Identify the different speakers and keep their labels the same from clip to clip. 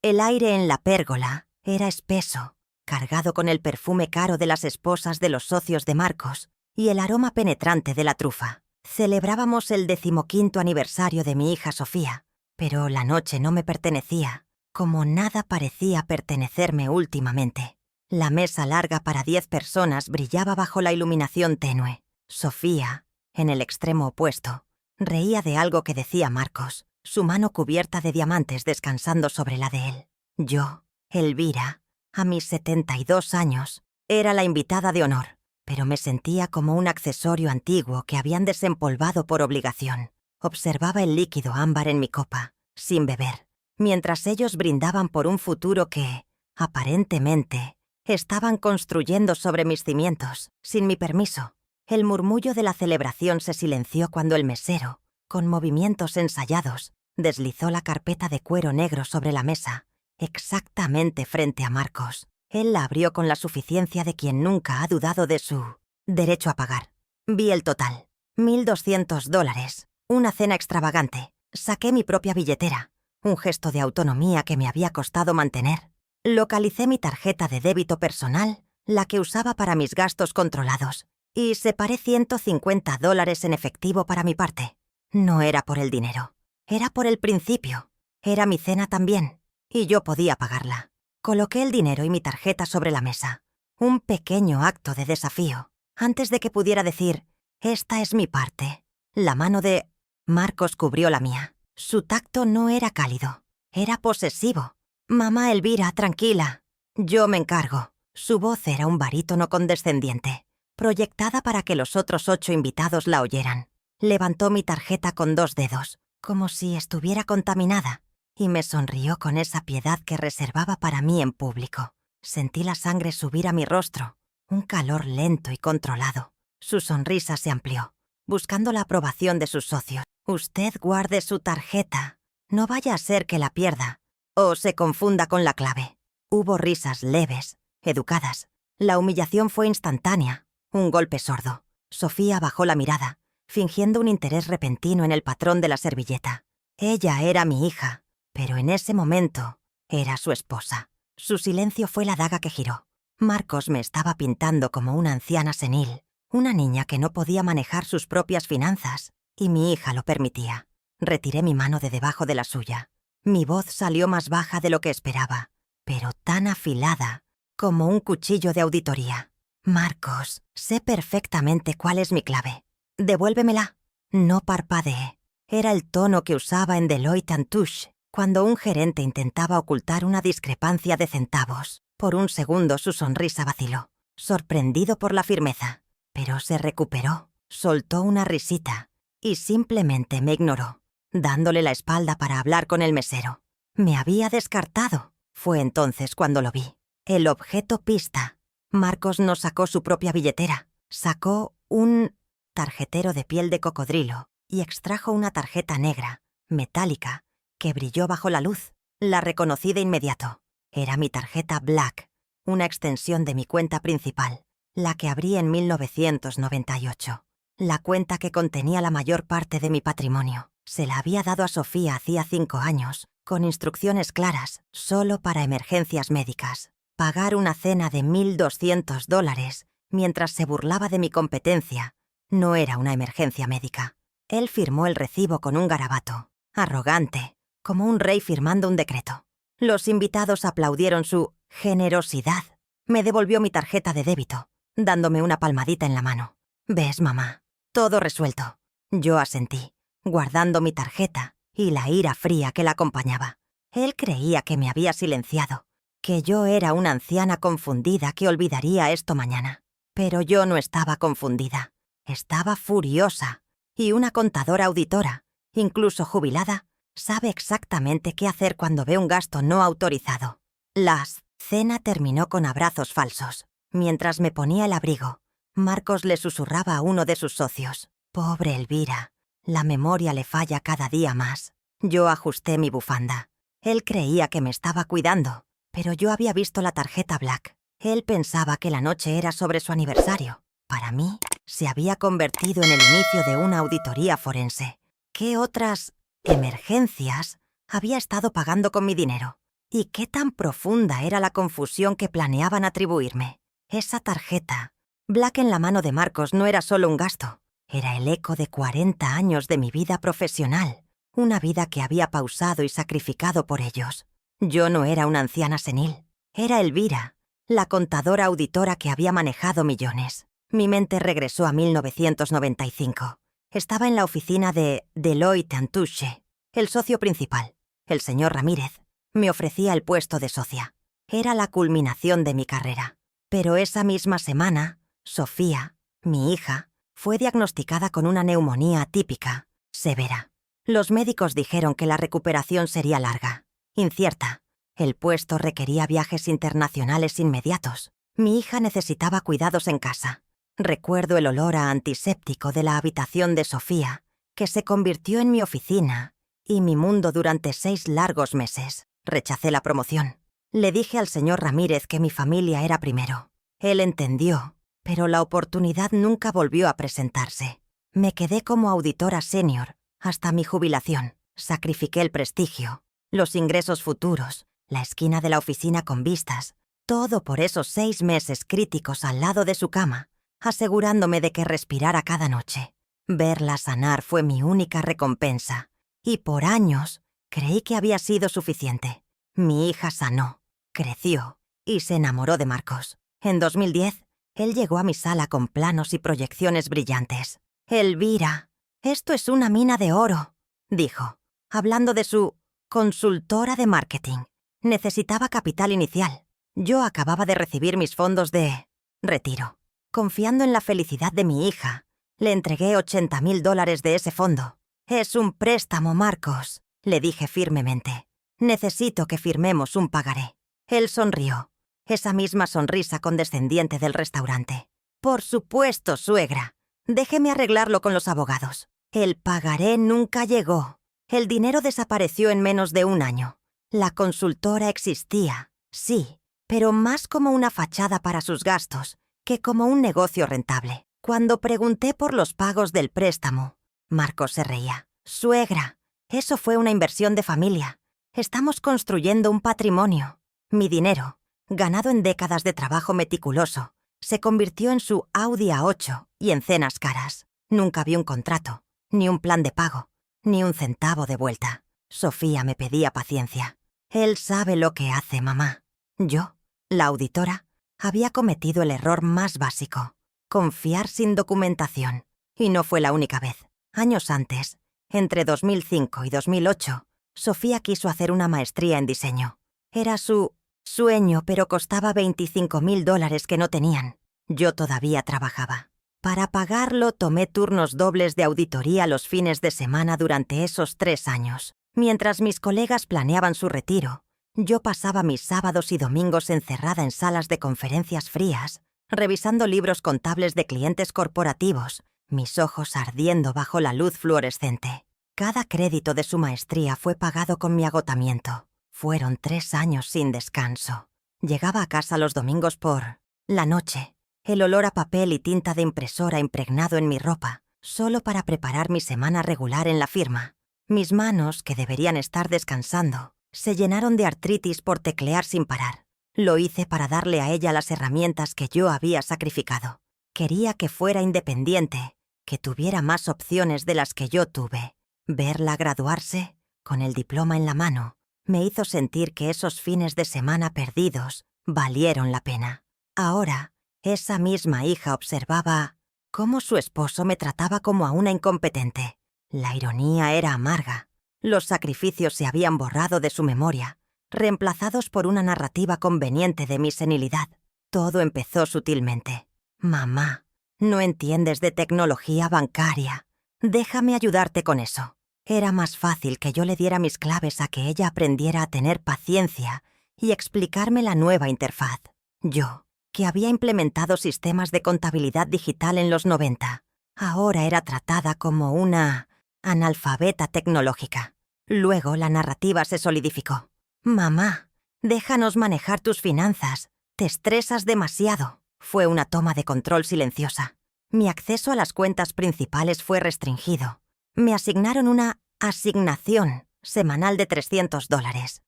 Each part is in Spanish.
Speaker 1: El aire en la pérgola era espeso, cargado con el perfume caro de las esposas de los socios de Marcos y el aroma penetrante de la trufa. Celebrábamos el 15º aniversario de mi hija Sofía, pero la noche no me pertenecía, como nada parecía pertenecerme últimamente. La mesa larga para 10 personas brillaba bajo la iluminación tenue. Sofía, en el extremo opuesto, reía de algo que decía Marcos, su mano cubierta de diamantes descansando sobre la de él. Yo, Elvira, a mis 72 años, era la invitada de honor, pero me sentía como un accesorio antiguo que habían desempolvado por obligación. Observaba el líquido ámbar en mi copa, sin beber, mientras ellos brindaban por un futuro que, aparentemente, estaban construyendo sobre mis cimientos, sin mi permiso. El murmullo de la celebración se silenció cuando el mesero, con movimientos ensayados, deslizó la carpeta de cuero negro sobre la mesa, exactamente frente a Marcos. Él la abrió con la suficiencia de quien nunca ha dudado de su derecho a pagar. Vi el total. $1.200. Una cena extravagante. Saqué mi propia billetera. Un gesto de autonomía que me había costado mantener. Localicé mi tarjeta de débito personal, la que usaba para mis gastos controlados, y separé $150 en efectivo para mi parte. No era por el dinero. Era por el principio. Era mi cena también, y yo podía pagarla. Coloqué el dinero y mi tarjeta sobre la mesa. Un pequeño acto de desafío. Antes de que pudiera decir, esta es mi parte. La mano de Marcos cubrió la mía. Su tacto no era cálido. Era posesivo. Mamá Elvira, tranquila. Yo me encargo. Su voz era un barítono condescendiente, proyectada para que los otros 8 invitados la oyeran. Levantó mi tarjeta con 2 dedos, como si estuviera contaminada, y me sonrió con esa piedad que reservaba para mí en público. Sentí la sangre subir a mi rostro, un calor lento y controlado. Su sonrisa se amplió, buscando la aprobación de sus socios. Usted guarde su tarjeta. No vaya a ser que la pierda, o se confunda con la clave. Hubo risas leves, educadas. La humillación fue instantánea, un golpe sordo. Sofía bajó la mirada, fingiendo un interés repentino en el patrón de la servilleta. Ella era mi hija, pero en ese momento era su esposa. Su silencio fue la daga que giró. Marcos me estaba pintando como una anciana senil, una niña que no podía manejar sus propias finanzas, y mi hija lo permitía. Retiré mi mano de debajo de la suya. Mi voz salió más baja de lo que esperaba, pero tan afilada como un cuchillo de auditoría. Marcos, sé perfectamente cuál es mi clave. Devuélvemela. No parpadeé. Era el tono que usaba en Deloitte & Touche cuando un gerente intentaba ocultar una discrepancia de centavos. Por un segundo su sonrisa vaciló, sorprendido por la firmeza. Pero se recuperó, soltó una risita y simplemente me ignoró, dándole la espalda para hablar con el mesero. Me había descartado. Fue entonces cuando lo vi. El objeto pista. Marcos no sacó su propia billetera. Sacó un tarjetero de piel de cocodrilo y extrajo una tarjeta negra, metálica, que brilló bajo la luz. La reconocí de inmediato. Era mi tarjeta Black, una extensión de mi cuenta principal, la que abrí en 1998. La cuenta que contenía la mayor parte de mi patrimonio. Se la había dado a Sofía hacía 5 años, con instrucciones claras, solo para emergencias médicas. Pagar una cena de $1.200 mientras se burlaba de mi competencia no era una emergencia médica. Él firmó el recibo con un garabato, arrogante, como un rey firmando un decreto. Los invitados aplaudieron su generosidad. Me devolvió mi tarjeta de débito, dándome una palmadita en la mano. «¿Ves, mamá? Todo resuelto». Yo asentí, guardando mi tarjeta y la ira fría que la acompañaba. Él creía que me había silenciado, que yo era una anciana confundida que olvidaría esto mañana. Pero yo no estaba confundida. Estaba furiosa. Y una contadora auditora, incluso jubilada, sabe exactamente qué hacer cuando ve un gasto no autorizado. La cena terminó con abrazos falsos. Mientras me ponía el abrigo, Marcos le susurraba a uno de sus socios. «Pobre Elvira, la memoria le falla cada día más». Yo ajusté mi bufanda. Él creía que me estaba cuidando, pero yo había visto la tarjeta Black. Él pensaba que la noche era sobre su aniversario. Para mí, se había convertido en el inicio de una auditoría forense. ¿Qué otras emergencias había estado pagando con mi dinero? ¿Y qué tan profunda era la confusión que planeaban atribuirme? Esa tarjeta, Black en la mano de Marcos, no era solo un gasto. Era el eco de 40 años de mi vida profesional. Una vida que había pausado y sacrificado por ellos. Yo no era una anciana senil. Era Elvira, la contadora auditora que había manejado millones. Mi mente regresó a 1995. Estaba en la oficina de Deloitte & Touche. El socio principal, el señor Ramírez, me ofrecía el puesto de socia. Era la culminación de mi carrera. Pero esa misma semana, Sofía, mi hija, fue diagnosticada con una neumonía atípica, severa. Los médicos dijeron que la recuperación sería larga, incierta. El puesto requería viajes internacionales inmediatos. Mi hija necesitaba cuidados en casa. Recuerdo el olor a antiséptico de la habitación de Sofía, que se convirtió en mi oficina y mi mundo durante 6 largos meses. Rechacé la promoción. Le dije al señor Ramírez que mi familia era primero. Él entendió, pero la oportunidad nunca volvió a presentarse. Me quedé como auditora senior hasta mi jubilación. Sacrifiqué el prestigio, los ingresos futuros, la esquina de la oficina con vistas, todo por esos 6 meses críticos al lado de su cama, asegurándome de que respirara cada noche. Verla sanar fue mi única recompensa, y por años creí que había sido suficiente. Mi hija sanó, creció y se enamoró de Marcos. En 2010, él llegó a mi sala con planos y proyecciones brillantes. «Elvira, esto es una mina de oro», dijo, hablando de su consultora de marketing. Necesitaba capital inicial. Yo acababa de recibir mis fondos de retiro. Confiando en la felicidad de mi hija, le entregué $80,000 de ese fondo. «Es un préstamo, Marcos», le dije firmemente. «Necesito que firmemos un pagaré». Él sonrió, esa misma sonrisa condescendiente del restaurante. «Por supuesto, suegra. Déjeme arreglarlo con los abogados». El pagaré nunca llegó. El dinero desapareció en menos de 1 año. La consultora existía, sí, pero más como una fachada para sus gastos que como un negocio rentable. Cuando pregunté por los pagos del préstamo, Marcos se reía. «Suegra, eso fue una inversión de familia. Estamos construyendo un patrimonio». Mi dinero, ganado en décadas de trabajo meticuloso, se convirtió en su Audi A8 y en cenas caras. Nunca vi un contrato, ni un plan de pago, ni un centavo de vuelta. Sofía me pedía paciencia. «Él sabe lo que hace, mamá». Yo, la auditora, había cometido el error más básico: confiar sin documentación. Y no fue la única vez. Años antes, entre 2005 y 2008, Sofía quiso hacer una maestría en diseño. Era su sueño, pero costaba $25,000 que no tenían. Yo todavía trabajaba. Para pagarlo, tomé turnos dobles de auditoría los fines de semana durante esos 3 años. Mientras mis colegas planeaban su retiro, yo pasaba mis sábados y domingos encerrada en salas de conferencias frías, revisando libros contables de clientes corporativos, mis ojos ardiendo bajo la luz fluorescente. Cada crédito de su maestría fue pagado con mi agotamiento. Fueron 3 años sin descanso. Llegaba a casa los domingos por la noche, el olor a papel y tinta de impresora impregnado en mi ropa, solo para preparar mi semana regular en la firma. Mis manos, que deberían estar descansando, se llenaron de artritis por teclear sin parar. Lo hice para darle a ella las herramientas que yo había sacrificado. Quería que fuera independiente, que tuviera más opciones de las que yo tuve. Verla graduarse, con el diploma en la mano, me hizo sentir que esos fines de semana perdidos valieron la pena. Ahora, esa misma hija observaba cómo su esposo me trataba como a una incompetente. La ironía era amarga. Los sacrificios se habían borrado de su memoria, reemplazados por una narrativa conveniente de mi senilidad. Todo empezó sutilmente. «Mamá, no entiendes de tecnología bancaria. Déjame ayudarte con eso». Era más fácil que yo le diera mis claves a que ella aprendiera a tener paciencia y explicarme la nueva interfaz. Yo, que había implementado sistemas de contabilidad digital en los 90, ahora era tratada como una analfabeta tecnológica. Luego la narrativa se solidificó. «Mamá, déjanos manejar tus finanzas. Te estresas demasiado». Fue una toma de control silenciosa. Mi acceso a las cuentas principales fue restringido. Me asignaron una asignación semanal de $300.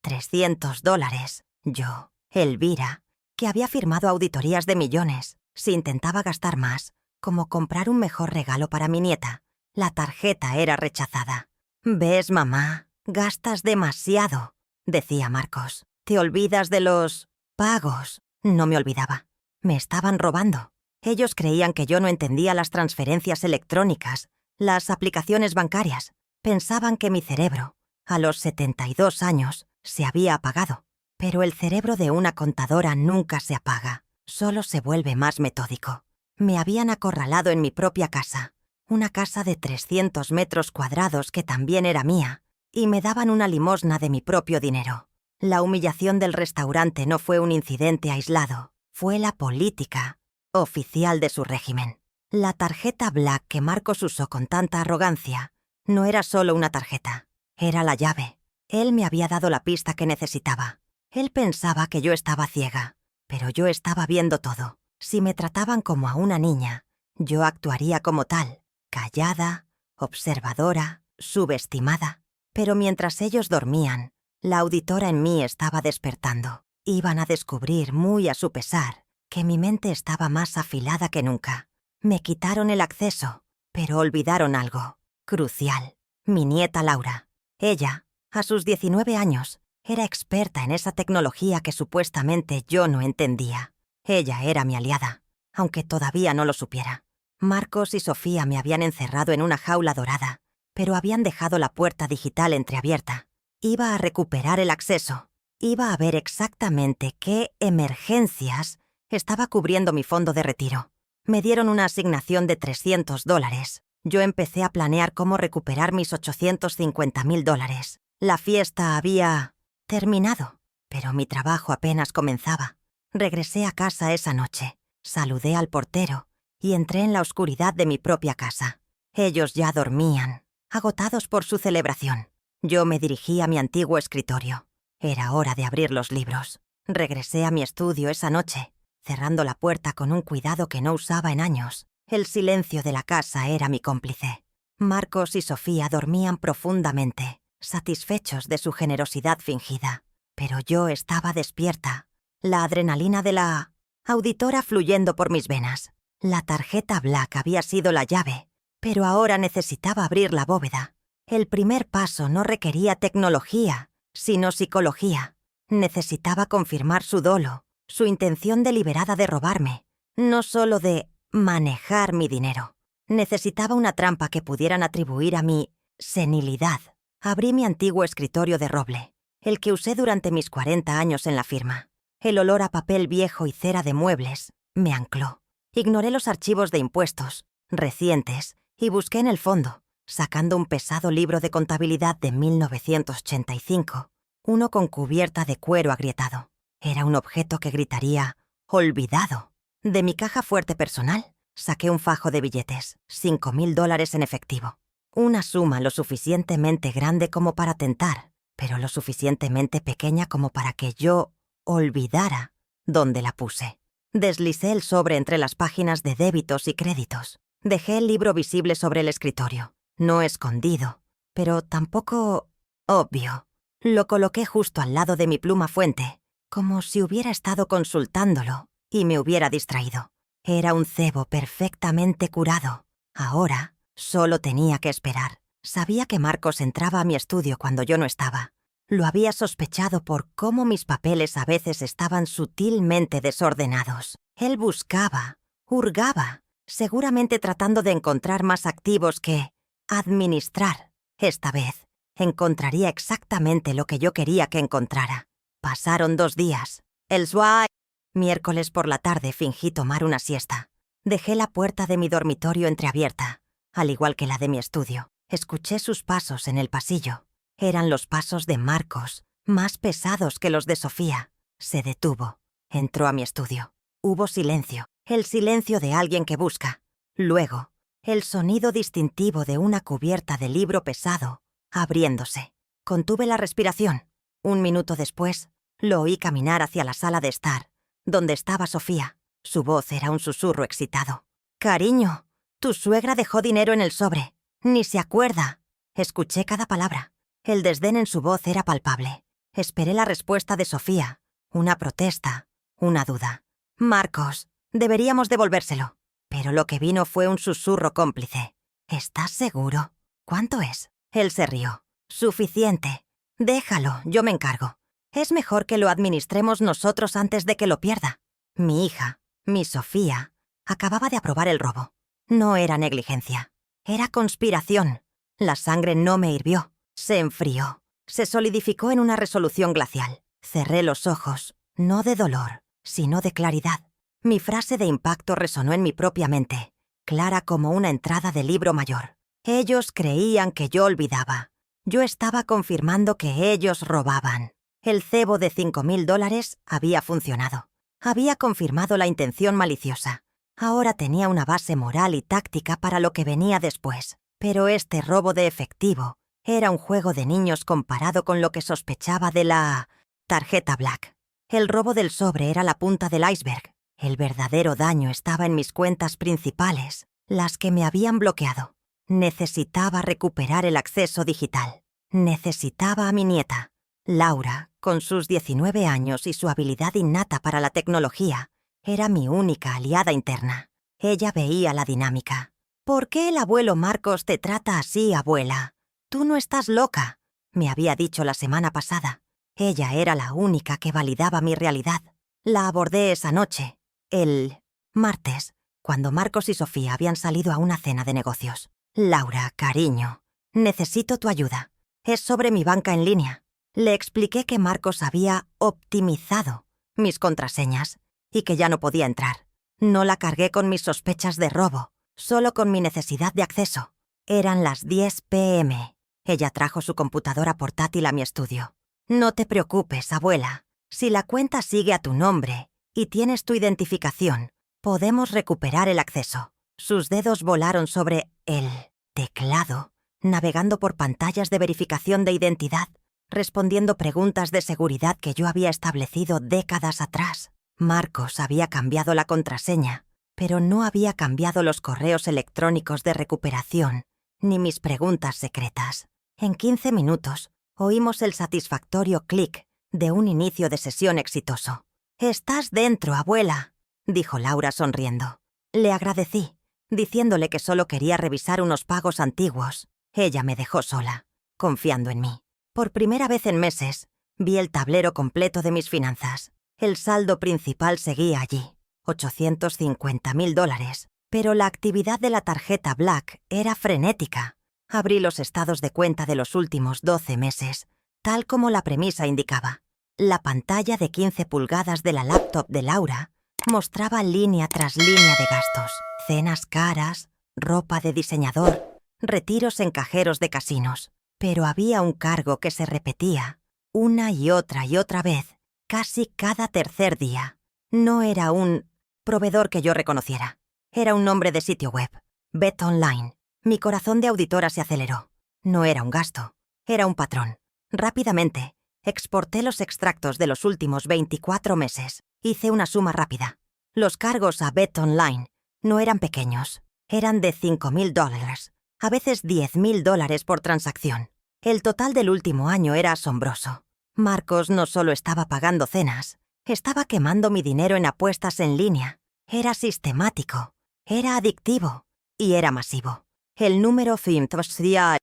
Speaker 1: $300. Yo, Elvira, que había firmado auditorías de millones, si intentaba gastar más, como comprar un mejor regalo para mi nieta, la tarjeta era rechazada. «¿Ves, mamá? Gastas demasiado», decía Marcos. «Te olvidas de los pagos». No me olvidaba. Me estaban robando. Ellos creían que yo no entendía las transferencias electrónicas, las aplicaciones bancarias. Pensaban que mi cerebro, a los 72 años, se había apagado. Pero el cerebro de una contadora nunca se apaga, solo se vuelve más metódico. Me habían acorralado en mi propia casa, una casa de 300 metros cuadrados que también era mía, y me daban una limosna de mi propio dinero. La humillación del restaurante no fue un incidente aislado, fue la política oficial de su régimen. La tarjeta Black que Marcos usó con tanta arrogancia no era solo una tarjeta, era la llave. Él me había dado la pista que necesitaba. Él pensaba que yo estaba ciega, pero yo estaba viendo todo. Si me trataban como a una niña, yo actuaría como tal, callada, observadora, subestimada. Pero mientras ellos dormían, la auditora en mí estaba despertando. Iban a descubrir, muy a su pesar, que mi mente estaba más afilada que nunca. Me quitaron el acceso, pero olvidaron algo crucial. Mi nieta Laura. Ella, a sus 19 años, era experta en esa tecnología que supuestamente yo no entendía. Ella era mi aliada, aunque todavía no lo supiera. Marcos y Sofía me habían encerrado en una jaula dorada, pero habían dejado la puerta digital entreabierta. Iba a recuperar el acceso. Iba a ver exactamente qué emergencias estaba cubriendo mi fondo de retiro. Me dieron una asignación de $300. Yo empecé a planear cómo recuperar mis $850.000. La fiesta había terminado, pero mi trabajo apenas comenzaba. Regresé a casa esa noche, saludé al portero y entré en la oscuridad de mi propia casa. Ellos ya dormían, agotados por su celebración. Yo me dirigí a mi antiguo escritorio. Era hora de abrir los libros. Regresé a mi estudio esa noche, cerrando la puerta con un cuidado que no usaba en años. El silencio de la casa era mi cómplice. Marcos y Sofía dormían profundamente, satisfechos de su generosidad fingida. Pero yo estaba despierta, la adrenalina de la auditora fluyendo por mis venas. La tarjeta Black había sido la llave, pero ahora necesitaba abrir la bóveda. El primer paso no requería tecnología, sino psicología. Necesitaba confirmar su dolo, su intención deliberada de robarme, no solo de manejar mi dinero. Necesitaba una trampa que pudieran atribuir a mi senilidad. Abrí mi antiguo escritorio de roble, el que usé durante mis 40 años en la firma. El olor a papel viejo y cera de muebles me ancló. Ignoré los archivos de impuestos, recientes, y busqué en el fondo, sacando un pesado libro de contabilidad de 1985, uno con cubierta de cuero agrietado. Era un objeto que gritaría «olvidado». De mi caja fuerte personal, saqué un fajo de billetes, $5.000 en efectivo. Una suma lo suficientemente grande como para tentar, pero lo suficientemente pequeña como para que yo olvidara dónde la puse. Deslicé el sobre entre las páginas de débitos y créditos. Dejé el libro visible sobre el escritorio, no escondido, pero tampoco obvio. Lo coloqué justo al lado de mi pluma fuente, como si hubiera estado consultándolo y me hubiera distraído. Era un cebo perfectamente curado. Ahora solo tenía que esperar. Sabía que Marcos entraba a mi estudio cuando yo no estaba. Lo había sospechado por cómo mis papeles a veces estaban sutilmente desordenados. Él buscaba, hurgaba, seguramente tratando de encontrar más activos que administrar. Esta vez encontraría exactamente lo que yo quería que encontrara. Pasaron 2 días. El swipe. Miércoles por la tarde fingí tomar una siesta. Dejé la puerta de mi dormitorio entreabierta, al igual que la de mi estudio. Escuché sus pasos en el pasillo. Eran los pasos de Marcos, más pesados que los de Sofía. Se detuvo. Entró a mi estudio. Hubo silencio, el silencio de alguien que busca. Luego, el sonido distintivo de una cubierta de libro pesado, abriéndose. Contuve la respiración. 1 minuto después, lo oí caminar hacia la sala de estar, donde estaba Sofía. Su voz era un susurro excitado. «Cariño, tu suegra dejó dinero en el sobre. Ni se acuerda». Escuché cada palabra. El desdén en su voz era palpable. Esperé la respuesta de Sofía, una protesta, una duda. Marcos, deberíamos devolvérselo. Pero lo que vino fue un susurro cómplice. ¿Estás seguro? ¿Cuánto es? Él se rió. Suficiente. Déjalo, yo me encargo. Es mejor que lo administremos nosotros antes de que lo pierda. Mi hija, mi Sofía, acababa de aprobar el robo. No era negligencia. Era conspiración. La sangre no me hirvió. Se enfrió. Se solidificó en una resolución glacial. Cerré los ojos, no de dolor, sino de claridad. Mi frase de impacto resonó en mi propia mente, clara como una entrada de libro mayor. Ellos creían que yo olvidaba. Yo estaba confirmando que ellos robaban. El cebo de $5.000 había funcionado. Había confirmado la intención maliciosa. Ahora tenía una base moral y táctica para lo que venía después. Pero este robo de efectivo era un juego de niños comparado con lo que sospechaba de la tarjeta Black. El robo del sobre era la punta del iceberg. El verdadero daño estaba en mis cuentas principales, las que me habían bloqueado. Necesitaba recuperar el acceso digital. Necesitaba a mi nieta. Laura, con sus 19 años y su habilidad innata para la tecnología, era mi única aliada interna. Ella veía la dinámica. «¿Por qué el abuelo Marcos te trata así, abuela? Tú no estás loca», me había dicho la semana pasada. Ella era la única que validaba mi realidad. La abordé esa noche, el martes, cuando Marcos y Sofía habían salido a una cena de negocios. «Laura, cariño, necesito tu ayuda. Es sobre mi banca en línea». Le expliqué que Marcos había optimizado mis contraseñas y que ya no podía entrar. No la cargué con mis sospechas de robo, solo con mi necesidad de acceso. Eran las 10 p.m. Ella trajo su computadora portátil a mi estudio. «No te preocupes, abuela. Si la cuenta sigue a tu nombre y tienes tu identificación, podemos recuperar el acceso». Sus dedos volaron sobre el teclado, navegando por pantallas de verificación de identidad, respondiendo preguntas de seguridad que yo había establecido décadas atrás. Marcos había cambiado la contraseña, pero no había cambiado los correos electrónicos de recuperación ni mis preguntas secretas. En 15 minutos, oímos el satisfactorio clic de un inicio de sesión exitoso. «Estás dentro, abuela», dijo Laura sonriendo. Le agradecí, diciéndole que solo quería revisar unos pagos antiguos. Ella me dejó sola, confiando en mí. Por primera vez en meses, vi el tablero completo de mis finanzas. El saldo principal seguía allí, $850.000, pero la actividad de la tarjeta Black era frenética. Abrí los estados de cuenta de los últimos 12 meses, tal como la premisa indicaba. La pantalla de 15 pulgadas de la laptop de Laura mostraba línea tras línea de gastos, cenas caras, ropa de diseñador, retiros en cajeros de casinos. Pero había un cargo que se repetía una y otra vez, casi cada tercer día. No era un proveedor que yo reconociera. Era un nombre de sitio web, BetOnline. Mi corazón de auditora se aceleró. No era un gasto, era un patrón. Rápidamente, exporté los extractos de los últimos 24 meses. Hice una suma rápida. Los cargos a BetOnline no eran pequeños, eran de $5.000. A veces $10.000 por transacción. El total del último año era asombroso. Marcos no solo estaba pagando cenas, estaba quemando mi dinero en apuestas en línea. Era sistemático, era adictivo y era masivo. El número final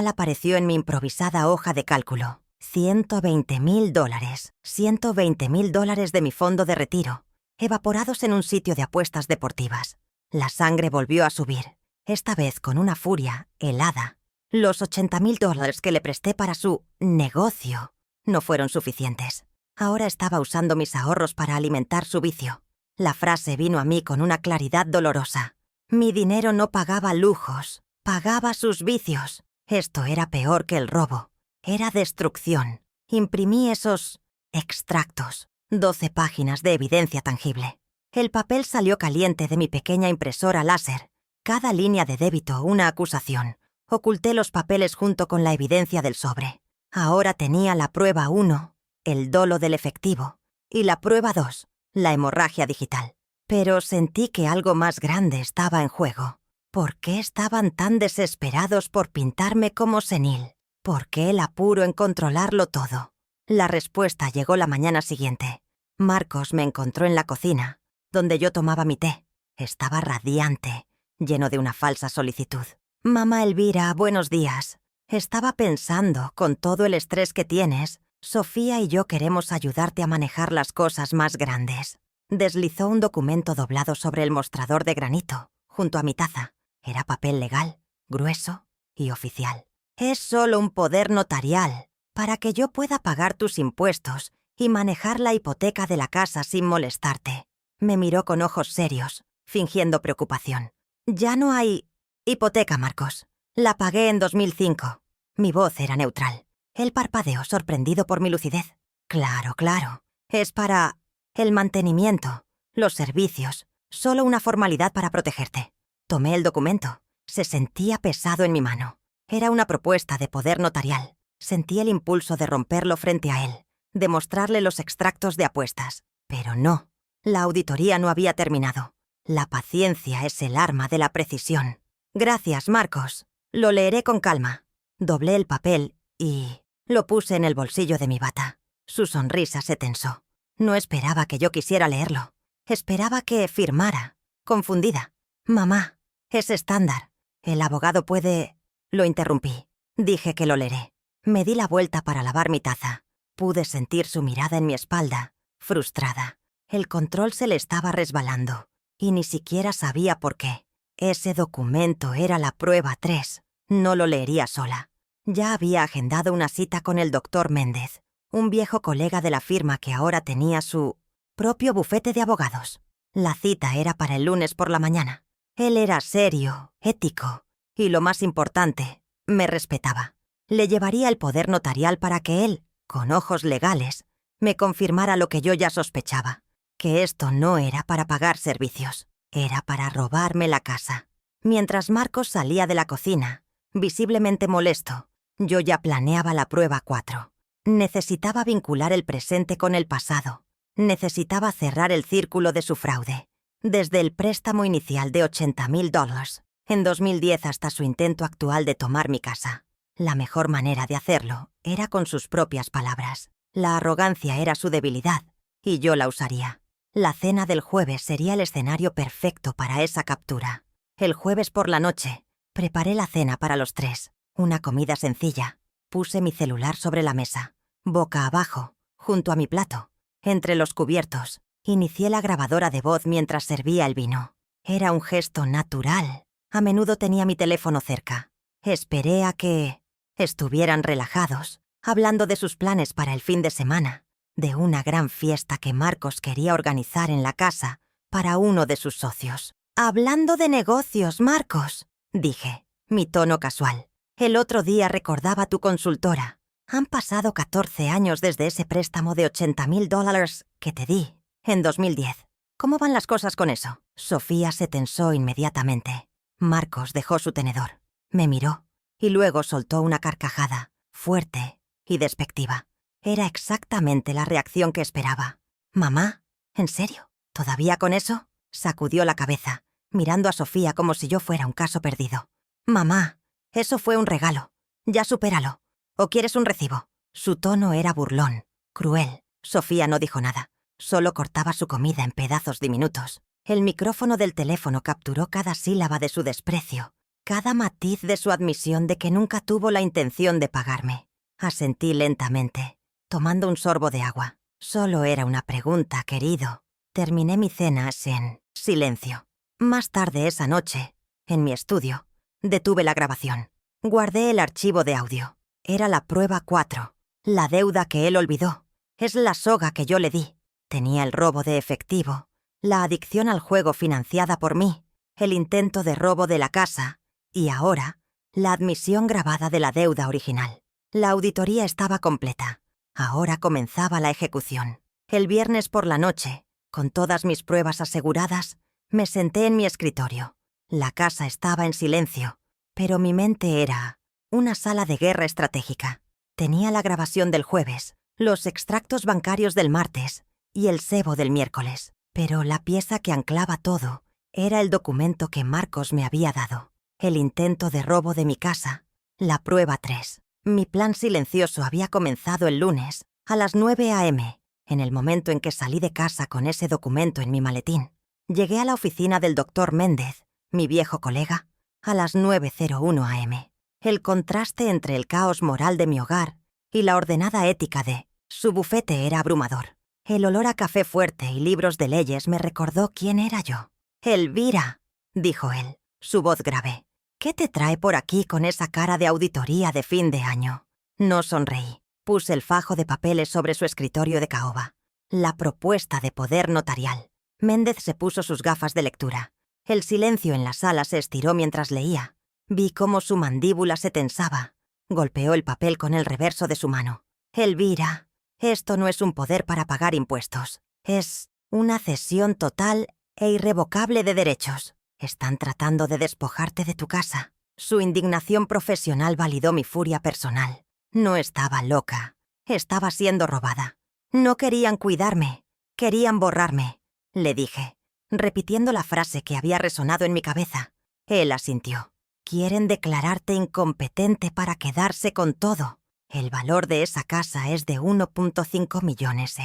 Speaker 1: apareció en mi improvisada hoja de cálculo. $120.000. $120.000 de mi fondo de retiro, evaporados en un sitio de apuestas deportivas. La sangre volvió a subir. Esta vez con una furia helada. Los $80.000 que le presté para su negocio no fueron suficientes. Ahora estaba usando mis ahorros para alimentar su vicio. La frase vino a mí con una claridad dolorosa. Mi dinero no pagaba lujos, pagaba sus vicios. Esto era peor que el robo. Era destrucción. Imprimí esos extractos, 12 páginas de evidencia tangible. El papel salió caliente de mi pequeña impresora láser. Cada línea de débito una acusación. Oculté los papeles junto con la evidencia del sobre. Ahora tenía la prueba 1, el dolo del efectivo, y la prueba 2, la hemorragia digital. Pero sentí que algo más grande estaba en juego. ¿Por qué estaban tan desesperados por pintarme como senil? ¿Por qué el apuro en controlarlo todo? La respuesta llegó la mañana siguiente. Marcos me encontró en la cocina, donde yo tomaba mi té. Estaba radiante, lleno de una falsa solicitud. «Mamá Elvira, buenos días. Estaba pensando, con todo el estrés que tienes, Sofía y yo queremos ayudarte a manejar las cosas más grandes». Deslizó un documento doblado sobre el mostrador de granito, junto a mi taza. Era papel legal, grueso y oficial. «Es solo un poder notarial, para que yo pueda pagar tus impuestos y manejar la hipoteca de la casa sin molestarte». Me miró con ojos serios, fingiendo preocupación. «Ya no hay hipoteca, Marcos. La pagué en 2005. Mi voz era neutral. Él parpadeó, sorprendido por mi lucidez. «Claro, claro. Es para el mantenimiento, los servicios, solo una formalidad para protegerte». Tomé el documento. Se sentía pesado en mi mano. Era una propuesta de poder notarial. Sentí el impulso de romperlo frente a él, de mostrarle los extractos de apuestas. Pero no. La auditoría no había terminado. La paciencia es el arma de la precisión. «Gracias, Marcos. Lo leeré con calma». Doblé el papel y lo puse en el bolsillo de mi bata. Su sonrisa se tensó. No esperaba que yo quisiera leerlo. Esperaba que firmara, confundida. «Mamá, es estándar. El abogado puede...». Lo interrumpí. Dije que lo leeré. Me di la vuelta para lavar mi taza. Pude sentir su mirada en mi espalda, frustrada. El control se le estaba resbalando, y ni siquiera sabía por qué. Ese documento era la prueba 3. No lo leería sola. Ya había agendado una cita con el doctor Méndez, un viejo colega de la firma que ahora tenía su propio bufete de abogados. La cita era para el lunes por la mañana. Él era serio, ético, y lo más importante, me respetaba. Le llevaría el poder notarial para que él, con ojos legales, me confirmara lo que yo ya sospechaba, que esto no era para pagar servicios, era para robarme la casa. Mientras Marcos salía de la cocina, visiblemente molesto, yo ya planeaba la prueba 4. Necesitaba vincular el presente con el pasado. Necesitaba cerrar el círculo de su fraude, desde el préstamo inicial de $80,000 en 2010 hasta su intento actual de tomar mi casa. La mejor manera de hacerlo era con sus propias palabras. La arrogancia era su debilidad, y yo la usaría. La cena del jueves sería el escenario perfecto para esa captura. El jueves por la noche, preparé la cena para los 3, una comida sencilla. Puse mi celular sobre la mesa, boca abajo, junto a mi plato. Entre los cubiertos, inicié la grabadora de voz mientras servía el vino. Era un gesto natural. A menudo tenía mi teléfono cerca. Esperé a que estuvieran relajados, hablando de sus planes para el fin de semana, de una gran fiesta que Marcos quería organizar en la casa para uno de sus socios. «Hablando de negocios, Marcos», dije, mi tono casual. «El otro día recordaba tu consultora. Han pasado 14 años desde ese préstamo de $80,000 que te di en 2010. ¿Cómo van las cosas con eso?» Sofía se tensó inmediatamente. Marcos dejó su tenedor. Me miró y luego soltó una carcajada, fuerte y despectiva. Era exactamente la reacción que esperaba. «¿Mamá? ¿En serio? ¿Todavía con eso?» Sacudió la cabeza, mirando a Sofía como si yo fuera un caso perdido. «Mamá, eso fue un regalo. Ya supéralo. ¿O quieres un recibo?» Su tono era burlón, cruel. Sofía no dijo nada. Solo cortaba su comida en pedazos diminutos. El micrófono del teléfono capturó cada sílaba de su desprecio, cada matiz de su admisión de que nunca tuvo la intención de pagarme. Asentí lentamente, tomando un sorbo de agua. «Solo era una pregunta, querido». Terminé mi cena en silencio. Más tarde esa noche, en mi estudio, detuve la grabación. Guardé el archivo de audio. Era la prueba 4, la deuda que él olvidó. Es la soga que yo le di. Tenía el robo de efectivo, la adicción al juego financiada por mí, el intento de robo de la casa y ahora la admisión grabada de la deuda original. La auditoría estaba completa. Ahora comenzaba la ejecución. El viernes por la noche, con todas mis pruebas aseguradas, me senté en mi escritorio. La casa estaba en silencio, pero mi mente era una sala de guerra estratégica. Tenía la grabación del jueves, los extractos bancarios del martes y el sebo del miércoles. Pero la pieza que anclaba todo era el documento que Marcos me había dado. El intento de robo de mi casa, la prueba 3. Mi plan silencioso había comenzado el lunes, A las 9 a.m., en el momento en que salí de casa con ese documento en mi maletín, llegué a la oficina del doctor Méndez, mi viejo colega, a las 9:01 a.m. El contraste entre el caos moral de mi hogar y la ordenada ética de su bufete era abrumador. El olor a café fuerte y libros de leyes me recordó quién era yo. «Elvira», dijo él, su voz grave. «¿Qué te trae por aquí con esa cara de auditoría de fin de año?» No sonreí. Puse el fajo de papeles sobre su escritorio de caoba. La propuesta de poder notarial. Méndez se puso sus gafas de lectura. El silencio en la sala se estiró mientras leía. Vi cómo su mandíbula se tensaba. Golpeó el papel con el reverso de su mano. «Elvira, esto no es un poder para pagar impuestos. Es una cesión total e irrevocable de derechos. Están tratando de despojarte de tu casa». Su indignación profesional validó mi furia personal. No estaba loca. Estaba siendo robada. «No querían cuidarme. Querían borrarme», le dije, repitiendo la frase que había resonado en mi cabeza. Él asintió. «Quieren declararte incompetente para quedarse con todo. El valor de esa casa es de 1.5 millones.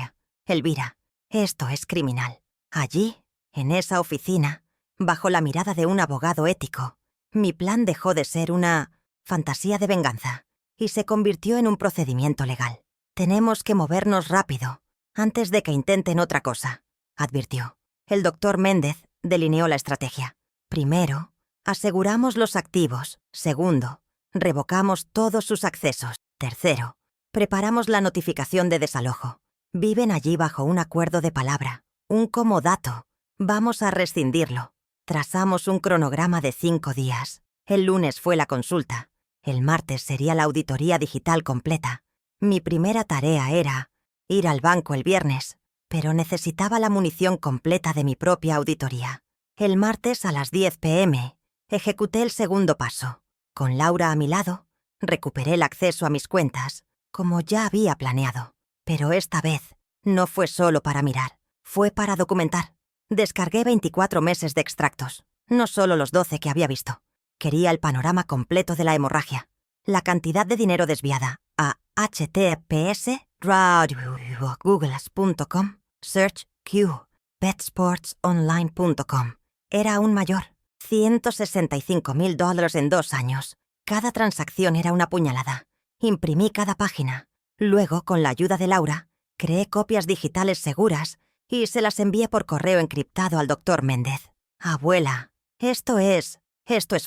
Speaker 1: Elvira, esto es criminal». Allí, en esa oficina, bajo la mirada de un abogado ético, mi plan dejó de ser una fantasía de venganza y se convirtió en un procedimiento legal. «Tenemos que movernos rápido, antes de que intenten otra cosa», advirtió. El doctor Méndez delineó la estrategia. «Primero, aseguramos los activos. Segundo, revocamos todos sus accesos. Tercero, preparamos la notificación de desalojo. Viven allí bajo un acuerdo de palabra, un comodato. Vamos a rescindirlo. Trazamos un cronograma de 5 días. El lunes fue la consulta. El martes sería la auditoría digital completa. Mi primera tarea era ir al banco el viernes, pero necesitaba la munición completa de mi propia auditoría. El martes a las 10 p.m. ejecuté el segundo paso. Con Laura a mi lado, recuperé el acceso a mis cuentas, como ya había planeado. Pero esta vez no fue solo para mirar, fue para documentar. Descargué 24 meses de extractos, no solo los 12 que había visto. Quería el panorama completo de la hemorragia, la cantidad de dinero desviada a https://googles.com, searchq, petsportsonline.com. Era aún mayor, $165,000 en 2 años. Cada transacción era una puñalada. Imprimí cada página. Luego, con la ayuda de Laura, creé copias digitales seguras y se las envié por correo encriptado al doctor Méndez. «Abuela, esto es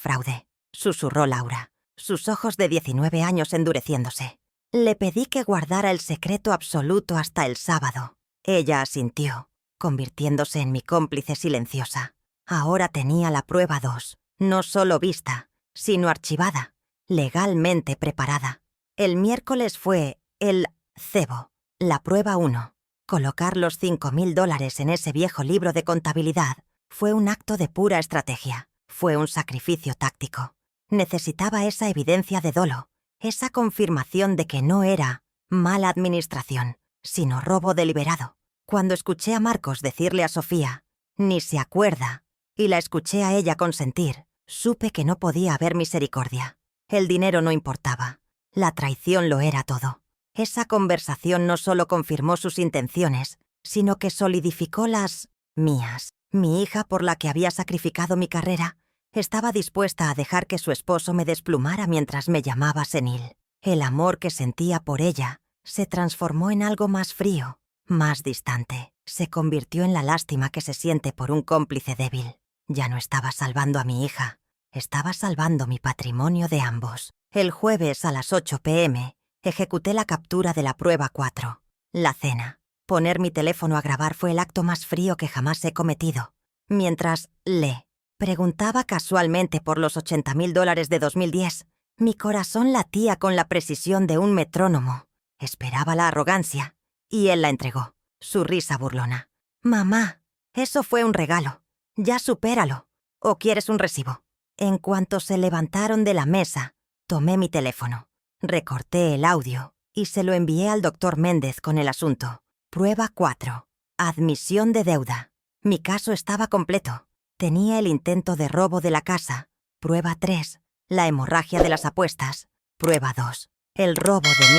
Speaker 1: fraude», susurró Laura, sus ojos de 19 años endureciéndose. Le pedí que guardara el secreto absoluto hasta el sábado. Ella asintió, convirtiéndose en mi cómplice silenciosa. Ahora tenía la prueba 2, no solo vista, sino archivada, legalmente preparada. El miércoles fue el cebo, la prueba 1. Colocar los $5,000 en ese viejo libro de contabilidad fue un acto de pura estrategia. Fue un sacrificio táctico. Necesitaba esa evidencia de dolo, esa confirmación de que no era mala administración, sino robo deliberado. Cuando escuché a Marcos decirle a Sofía, «ni se acuerda», y la escuché a ella consentir, supe que no podía haber misericordia. El dinero no importaba. La traición lo era todo. Esa conversación no solo confirmó sus intenciones, sino que solidificó las mías. Mi hija, por la que había sacrificado mi carrera, estaba dispuesta a dejar que su esposo me desplumara mientras me llamaba senil. El amor que sentía por ella se transformó en algo más frío, más distante. Se convirtió en la lástima que se siente por un cómplice débil. Ya no estaba salvando a mi hija, estaba salvando mi patrimonio de ambos. El jueves a las 8 p.m. ejecuté la captura de la prueba 4, la cena. Poner mi teléfono a grabar fue el acto más frío que jamás he cometido. Mientras le preguntaba casualmente por los $80,000 de 2010, mi corazón latía con la precisión de un metrónomo. Esperaba la arrogancia, y él la entregó, su risa burlona. «Mamá, eso fue un regalo. Ya supéralo. ¿O quieres un recibo?» En cuanto se levantaron de la mesa, tomé mi teléfono, recorté el audio y se lo envié al doctor Méndez con el asunto. Prueba 4. Admisión de deuda. Mi caso estaba completo. Tenía el intento de robo de la casa. Prueba 3. La hemorragia de las apuestas. Prueba 2. El robo de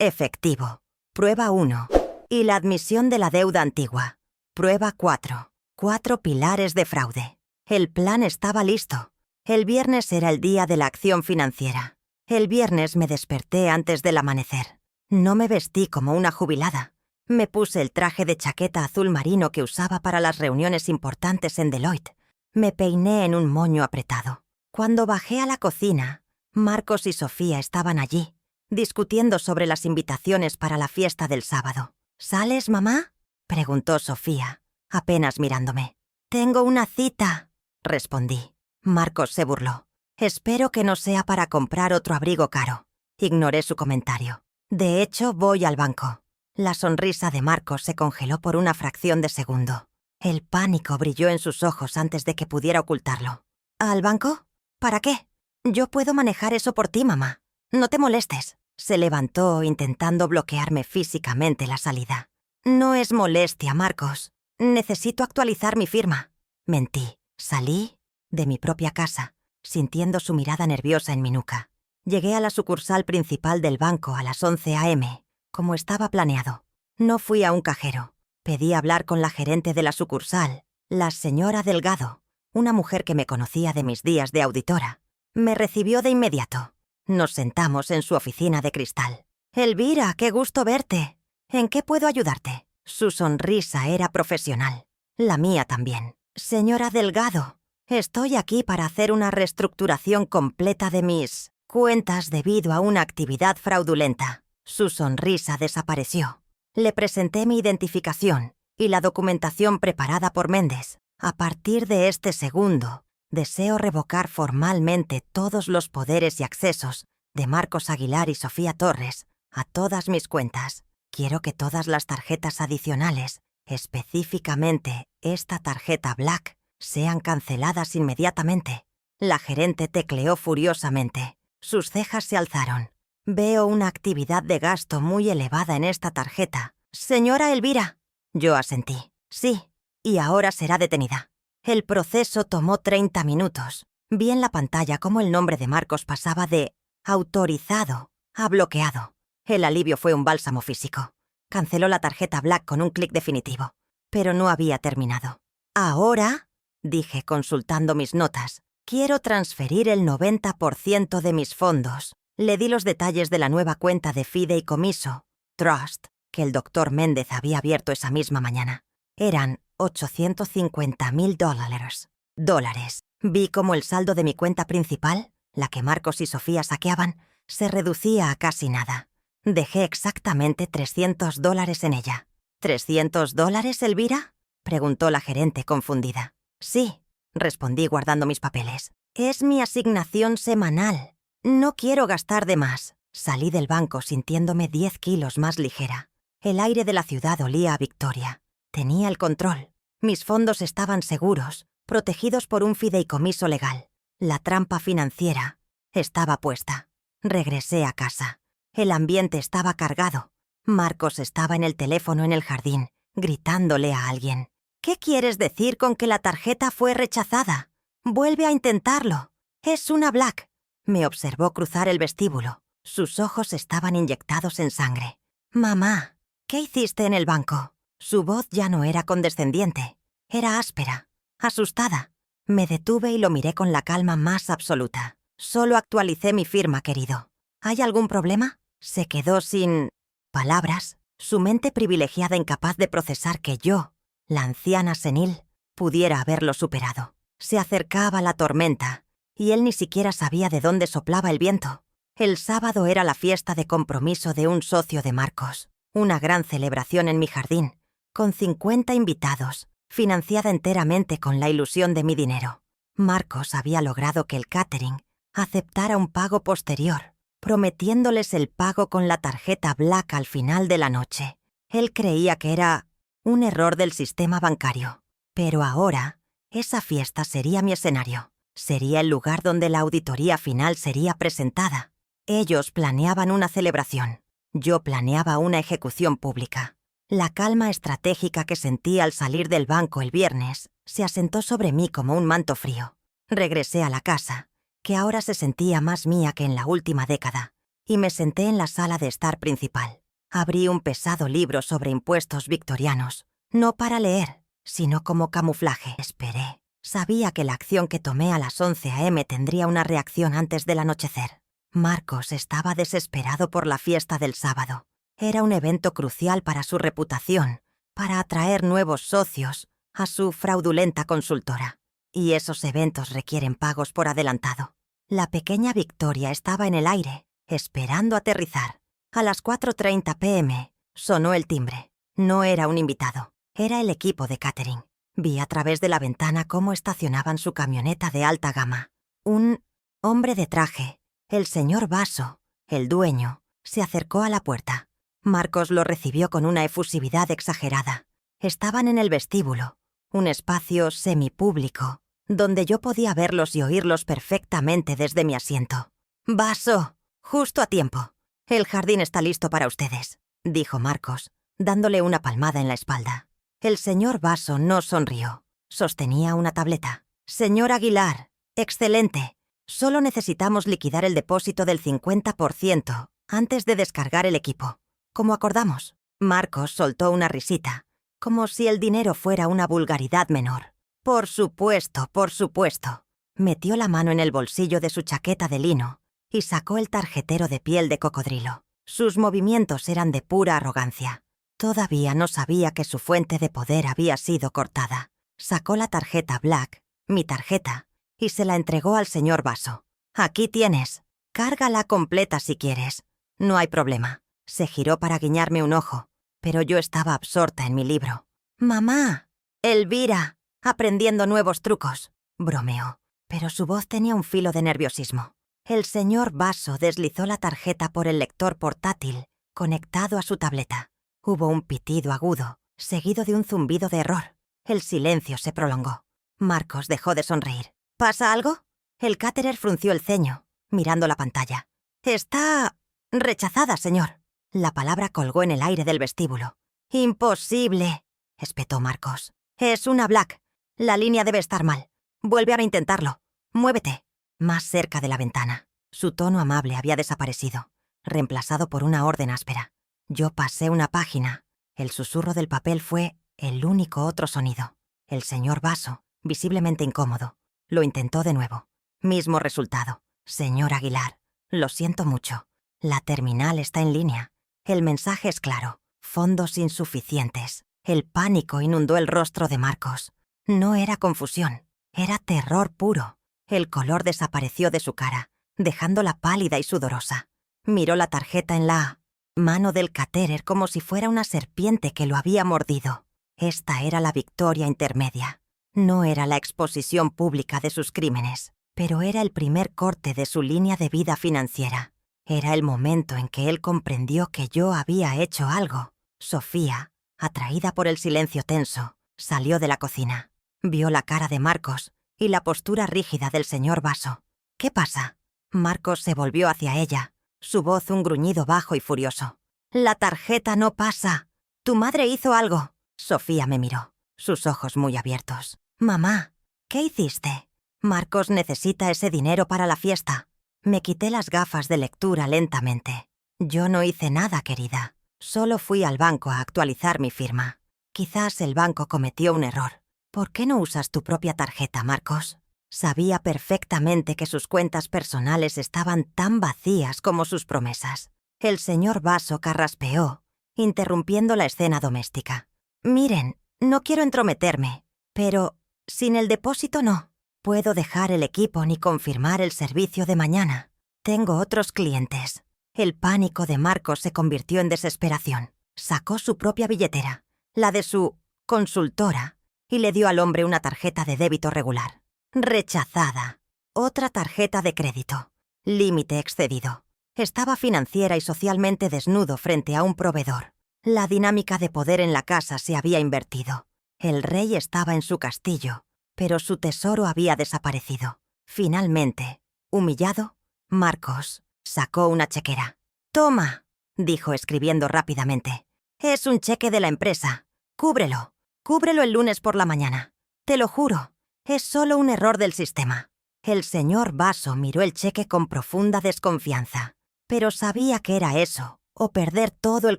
Speaker 1: Efectivo. Prueba 1. Y la admisión de la deuda antigua. Prueba 4. 4 pilares de fraude. El plan estaba listo. El viernes era el día de la acción financiera. El viernes me desperté antes del amanecer. No me vestí como una jubilada. Me puse el traje de chaqueta azul marino que usaba para las reuniones importantes en Deloitte. Me peiné en un moño apretado. Cuando bajé a la cocina, Marcos y Sofía estaban allí, discutiendo sobre las invitaciones para la fiesta del sábado. ¿Sales, mamá?, preguntó Sofía, apenas mirándome. «Tengo una cita», respondí. Marcos se burló. «Espero que no sea para comprar otro abrigo caro». Ignoré su comentario. «De hecho, voy al banco». La sonrisa de Marcos se congeló por una fracción de segundo. El pánico brilló en sus ojos antes de que pudiera ocultarlo. «¿Al banco? ¿Para qué? Yo puedo manejar eso por ti, mamá. No te molestes». Se levantó intentando bloquearme físicamente la salida. «No es molestia, Marcos. Necesito actualizar mi firma». Mentí. Salí de mi propia casa, sintiendo su mirada nerviosa en mi nuca. Llegué a la sucursal principal del banco a las 11 a.m., como estaba planeado. No fui a un cajero. Pedí hablar con la gerente de la sucursal, la señora Delgado, una mujer que me conocía de mis días de auditora. Me recibió de inmediato. Nos sentamos en su oficina de cristal. «Elvira, qué gusto verte. ¿En qué puedo ayudarte?» Su sonrisa era profesional. La mía también. «Señora Delgado, estoy aquí para hacer una reestructuración completa de mis cuentas debido a una actividad fraudulenta». Su sonrisa desapareció. Le presenté mi identificación y la documentación preparada por Méndez. «A partir de este segundo, deseo revocar formalmente todos los poderes y accesos de Marcos Aguilar y Sofía Torres a todas mis cuentas. Quiero que todas las tarjetas adicionales, específicamente esta tarjeta Black, sean canceladas inmediatamente». La gerente tecleó furiosamente. Sus cejas se alzaron. «Veo una actividad de gasto muy elevada en esta tarjeta. Señora Elvira». Yo asentí. «Sí, y ahora será detenida». El proceso tomó 30 minutos. Vi en la pantalla cómo el nombre de Marcos pasaba de autorizado a bloqueado. El alivio fue un bálsamo físico. Canceló la tarjeta Black con un clic definitivo. Pero no había terminado. «Ahora», dije consultando mis notas, «quiero transferir el 90% de mis fondos». Le di los detalles de la nueva cuenta de fideicomiso, Trust, que el doctor Méndez había abierto esa misma mañana. Eran $850,000. Vi cómo el saldo de mi cuenta principal, la que Marcos y Sofía saqueaban, se reducía a casi nada. Dejé exactamente $300 en ella. ¿$300, Elvira?, preguntó la gerente confundida. «Sí», respondí guardando mis papeles. «Es mi asignación semanal. No quiero gastar de más». Salí del banco sintiéndome 10 kilos más ligera. El aire de la ciudad olía a victoria. Tenía el control. Mis fondos estaban seguros, protegidos por un fideicomiso legal. La trampa financiera estaba puesta. Regresé a casa. El ambiente estaba cargado. Marcos estaba en el teléfono en el jardín, gritándole a alguien. «¿Qué quieres decir con que la tarjeta fue rechazada? Vuelve a intentarlo. Es una Black». Me observó cruzar el vestíbulo. Sus ojos estaban inyectados en sangre. «Mamá, ¿qué hiciste en el banco?» Su voz ya no era condescendiente. Era áspera, asustada. Me detuve y lo miré con la calma más absoluta. «Solo actualicé mi firma, querido». «¿Hay algún problema?» Se quedó sin palabras, su mente privilegiada incapaz de procesar que yo, la anciana senil, pudiera haberlo superado. Se acercaba la tormenta, y él ni siquiera sabía de dónde soplaba el viento. El sábado era la fiesta de compromiso de un socio de Marcos, una gran celebración en mi jardín, con 50 invitados, financiada enteramente con la ilusión de mi dinero. Marcos había logrado que el catering aceptara un pago posterior, prometiéndoles el pago con la tarjeta Black al final de la noche. Él creía que era un error del sistema bancario, pero ahora esa fiesta sería mi escenario. Sería el lugar donde la auditoría final sería presentada. Ellos planeaban una celebración. Yo planeaba una ejecución pública. La calma estratégica que sentí al salir del banco el viernes se asentó sobre mí como un manto frío. Regresé a la casa, que ahora se sentía más mía que en la última década, y me senté en la sala de estar principal. Abrí un pesado libro sobre impuestos victorianos, no para leer, sino como camuflaje. Esperé. Sabía que la acción que tomé a las 11 a.m. tendría una reacción antes del anochecer. Marcos estaba desesperado por la fiesta del sábado. Era un evento crucial para su reputación, para atraer nuevos socios a su fraudulenta consultora. Y esos eventos requieren pagos por adelantado. La pequeña victoria estaba en el aire, esperando aterrizar. A las 4:30 p.m. sonó el timbre. No era un invitado, era el equipo de catering. Vi a través de la ventana cómo estacionaban su camioneta de alta gama. Un hombre de traje, el señor Vaso, el dueño, se acercó a la puerta. Marcos lo recibió con una efusividad exagerada. Estaban en el vestíbulo, un espacio semipúblico, donde yo podía verlos y oírlos perfectamente desde mi asiento. «Vaso, justo a tiempo. El jardín está listo para ustedes», dijo Marcos, dándole una palmada en la espalda. El señor Vaso no sonrió. Sostenía una tableta. «Señor Aguilar, excelente. Solo necesitamos liquidar el depósito del 50% antes de descargar el equipo, como acordamos». Marcos soltó una risita, como si el dinero fuera una vulgaridad menor. «Por supuesto, por supuesto». Metió la mano en el bolsillo de su chaqueta de lino y sacó el tarjetero de piel de cocodrilo. Sus movimientos eran de pura arrogancia. Todavía no sabía que su fuente de poder había sido cortada. Sacó la tarjeta Black, mi tarjeta, y se la entregó al señor Vaso. «Aquí tienes. Cárgala completa si quieres. No hay problema». Se giró para guiñarme un ojo, pero yo estaba absorta en mi libro. «Mamá, Elvira, aprendiendo nuevos trucos», bromeó, pero su voz tenía un filo de nerviosismo. El señor Vaso deslizó la tarjeta por el lector portátil conectado a su tableta. Hubo un pitido agudo, seguido de un zumbido de error. El silencio se prolongó. Marcos dejó de sonreír. «¿Pasa algo?» El caterer frunció el ceño, mirando la pantalla. «Está rechazada, señor». La palabra colgó en el aire del vestíbulo. «Imposible», espetó Marcos. «Es una Black. La línea debe estar mal. Vuelve a intentarlo. Muévete». Más cerca de la ventana. Su tono amable había desaparecido, reemplazado por una orden áspera. Yo pasé una página. El susurro del papel fue el único otro sonido. El señor Vaso, visiblemente incómodo, lo intentó de nuevo. Mismo resultado. «Señor Aguilar, lo siento mucho. La terminal está en línea. El mensaje es claro. Fondos insuficientes». El pánico inundó el rostro de Marcos. No era confusión, era terror puro. El color desapareció de su cara, dejándola pálida y sudorosa. Miró la tarjeta en la mano del caterer como si fuera una serpiente que lo había mordido. Esta era la victoria intermedia. No era la exposición pública de sus crímenes, pero era el primer corte de su línea de vida financiera. Era el momento en que él comprendió que yo había hecho algo. Sofía, atraída por el silencio tenso, salió de la cocina. Vio la cara de Marcos y la postura rígida del señor Vaso. «¿Qué pasa?» Marcos se volvió hacia ella, su voz un gruñido bajo y furioso. «La tarjeta no pasa. Tu madre hizo algo». Sofía me miró, sus ojos muy abiertos. «Mamá, ¿qué hiciste?» «Marcos necesita ese dinero para la fiesta». Me quité las gafas de lectura lentamente. «Yo no hice nada, querida. Solo fui al banco a actualizar mi firma. Quizás el banco cometió un error. ¿Por qué no usas tu propia tarjeta, Marcos?» Sabía perfectamente que sus cuentas personales estaban tan vacías como sus promesas. El señor Vaso carraspeó, interrumpiendo la escena doméstica. «Miren, no quiero entrometerme, pero sin el depósito no puedo dejar el equipo ni confirmar el servicio de mañana. Tengo otros clientes». El pánico de Marcos se convirtió en desesperación. Sacó su propia billetera, la de su consultora, y le dio al hombre una tarjeta de débito regular. «Rechazada». Otra tarjeta de crédito. Límite excedido. Estaba financiera y socialmente desnudo frente a un proveedor. La dinámica de poder en la casa se había invertido. El rey estaba en su castillo, pero su tesoro había desaparecido. Finalmente, humillado, Marcos sacó una chequera. «Toma», dijo escribiendo rápidamente. «Es un cheque de la empresa. Cúbrelo. Cúbrelo el lunes por la mañana. Te lo juro. Es solo un error del sistema». El señor Vaso miró el cheque con profunda desconfianza. pero sabía que era eso, o perder todo el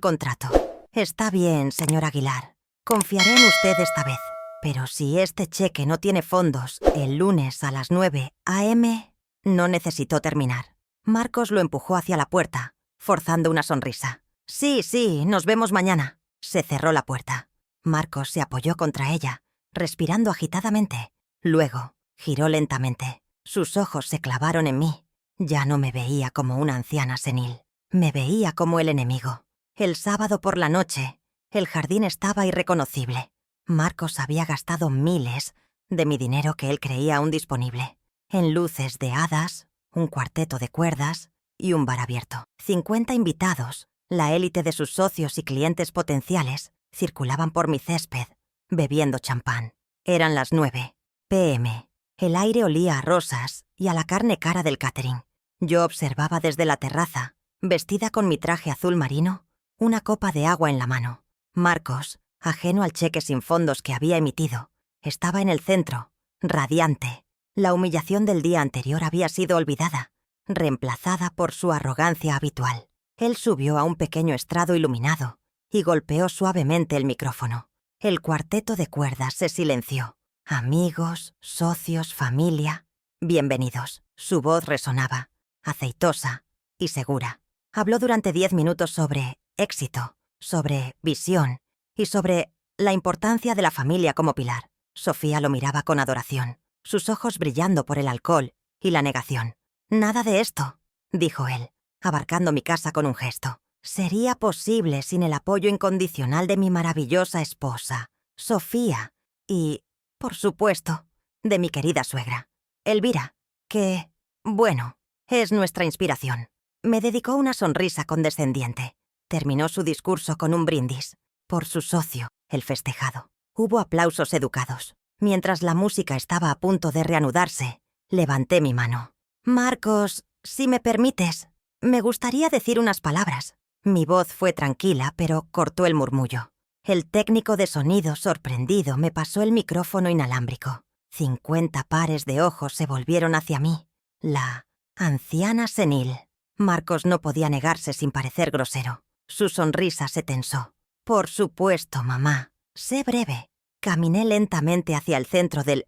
Speaker 1: contrato. Está bien, señor Aguilar. Confiaré en usted esta vez. Pero si este cheque no tiene fondos, el lunes a las 9 a.m. No necesitó terminar. Marcos lo empujó hacia la puerta, forzando una sonrisa. Sí, nos vemos mañana. Se cerró la puerta. Marcos se apoyó contra ella, respirando agitadamente. Luego, giró lentamente. Sus ojos se clavaron en mí. Ya no me veía como una anciana senil. Me veía como el enemigo. El sábado por la noche, el jardín estaba irreconocible. Marcos había gastado miles de mi dinero que él creía aún disponible. En luces de hadas, un cuarteto de cuerdas y un bar abierto. 50 invitados, la élite de sus socios y clientes potenciales, circulaban por mi césped, bebiendo champán. Eran las 9 p.m. El aire olía a rosas y a la carne cara del catering. Yo observaba desde la terraza, vestida con mi traje azul marino, una copa de agua en la mano. Marcos, ajeno al cheque sin fondos que había emitido, estaba en el centro, radiante. La humillación del día anterior había sido olvidada, reemplazada por su arrogancia habitual. Él subió a un pequeño estrado iluminado y golpeó suavemente el micrófono. El cuarteto de cuerdas se silenció. Amigos, socios, familia, bienvenidos. Su voz resonaba, aceitosa y segura. Habló durante 10 minutos sobre éxito, sobre visión y sobre la importancia de la familia como pilar. Sofía lo miraba con adoración, sus ojos brillando por el alcohol y la negación. «Nada de esto», dijo él, abarcando mi casa con un gesto. «Sería posible sin el apoyo incondicional de mi maravillosa esposa, Sofía, y, por supuesto, de mi querida suegra, Elvira, que, bueno, es nuestra inspiración». Me dedicó una sonrisa condescendiente. Terminó su discurso con un brindis. Por su socio, el festejado. Hubo aplausos educados. Mientras la música estaba a punto de reanudarse, levanté mi mano. «Marcos, si me permites, me gustaría decir unas palabras». Mi voz fue tranquila, pero cortó el murmullo. El técnico de sonido, sorprendido, me pasó el micrófono inalámbrico. 50 pares de ojos se volvieron hacia mí. La anciana senil. Marcos no podía negarse sin parecer grosero. Su sonrisa se tensó. «Por supuesto, mamá. Sé breve». Caminé lentamente hacia el centro del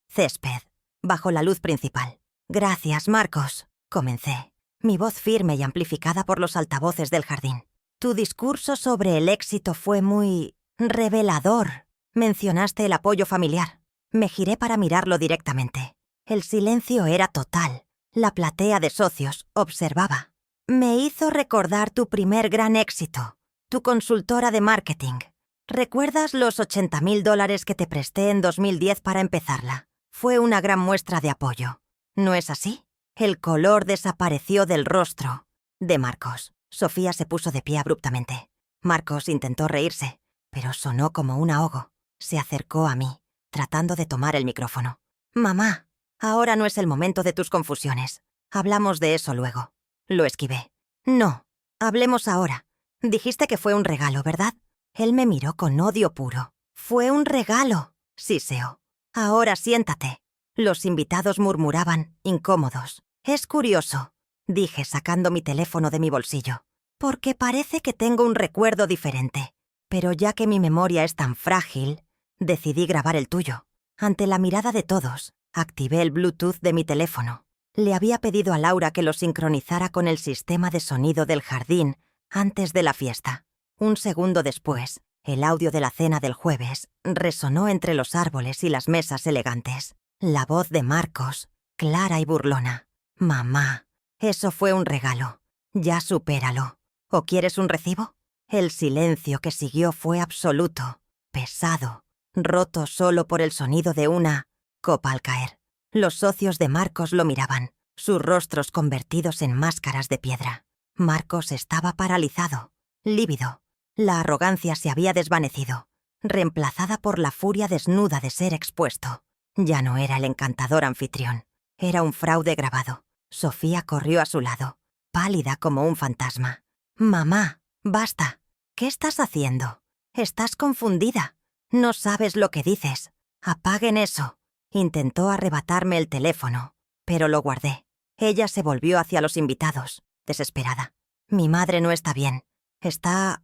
Speaker 1: césped, bajo la luz principal. «Gracias, Marcos», comencé, mi voz firme y amplificada por los altavoces del jardín. «Tu discurso sobre el éxito fue muy revelador. Mencionaste el apoyo familiar». Me giré para mirarlo directamente. El silencio era total. La platea de socios observaba. «Me hizo recordar tu primer gran éxito, tu consultora de marketing. ¿Recuerdas los $80.000 que te presté en 2010 para empezarla? Fue una gran muestra de apoyo. ¿No es así?» El color desapareció del rostro de Marcos. Sofía se puso de pie abruptamente. Marcos intentó reírse, pero sonó como un ahogo. Se acercó a mí, tratando de tomar el micrófono. «Mamá, ahora no es el momento de tus confusiones. Hablamos de eso luego». Lo esquivé. «No, hablemos ahora. Dijiste que fue un regalo, ¿verdad?» Él me miró con odio puro. «Fue un regalo», siseó. «Ahora siéntate». Los invitados murmuraban, incómodos. «Es curioso», dije sacando mi teléfono de mi bolsillo, «porque parece que tengo un recuerdo diferente. Pero ya que mi memoria es tan frágil, decidí grabar el tuyo». Ante la mirada de todos, activé el Bluetooth de mi teléfono. Le había pedido a Laura que lo sincronizara con el sistema de sonido del jardín antes de la fiesta. Un segundo después, el audio de la cena del jueves resonó entre los árboles y las mesas elegantes. La voz de Marcos, clara y burlona. «Mamá, eso fue un regalo. Ya supéralo. ¿O quieres un recibo?» El silencio que siguió fue absoluto, pesado, roto solo por el sonido de una copa al caer. Los socios de Marcos lo miraban, sus rostros convertidos en máscaras de piedra. Marcos estaba paralizado, lívido. La arrogancia se había desvanecido, reemplazada por la furia desnuda de ser expuesto. Ya no era el encantador anfitrión, era un fraude grabado. Sofía corrió a su lado, pálida como un fantasma. «Mamá, basta. ¿Qué estás haciendo? Estás confundida. No sabes lo que dices. Apaguen eso». Intentó arrebatarme el teléfono, pero lo guardé. Ella se volvió hacia los invitados, desesperada. Mi madre no está bien. Está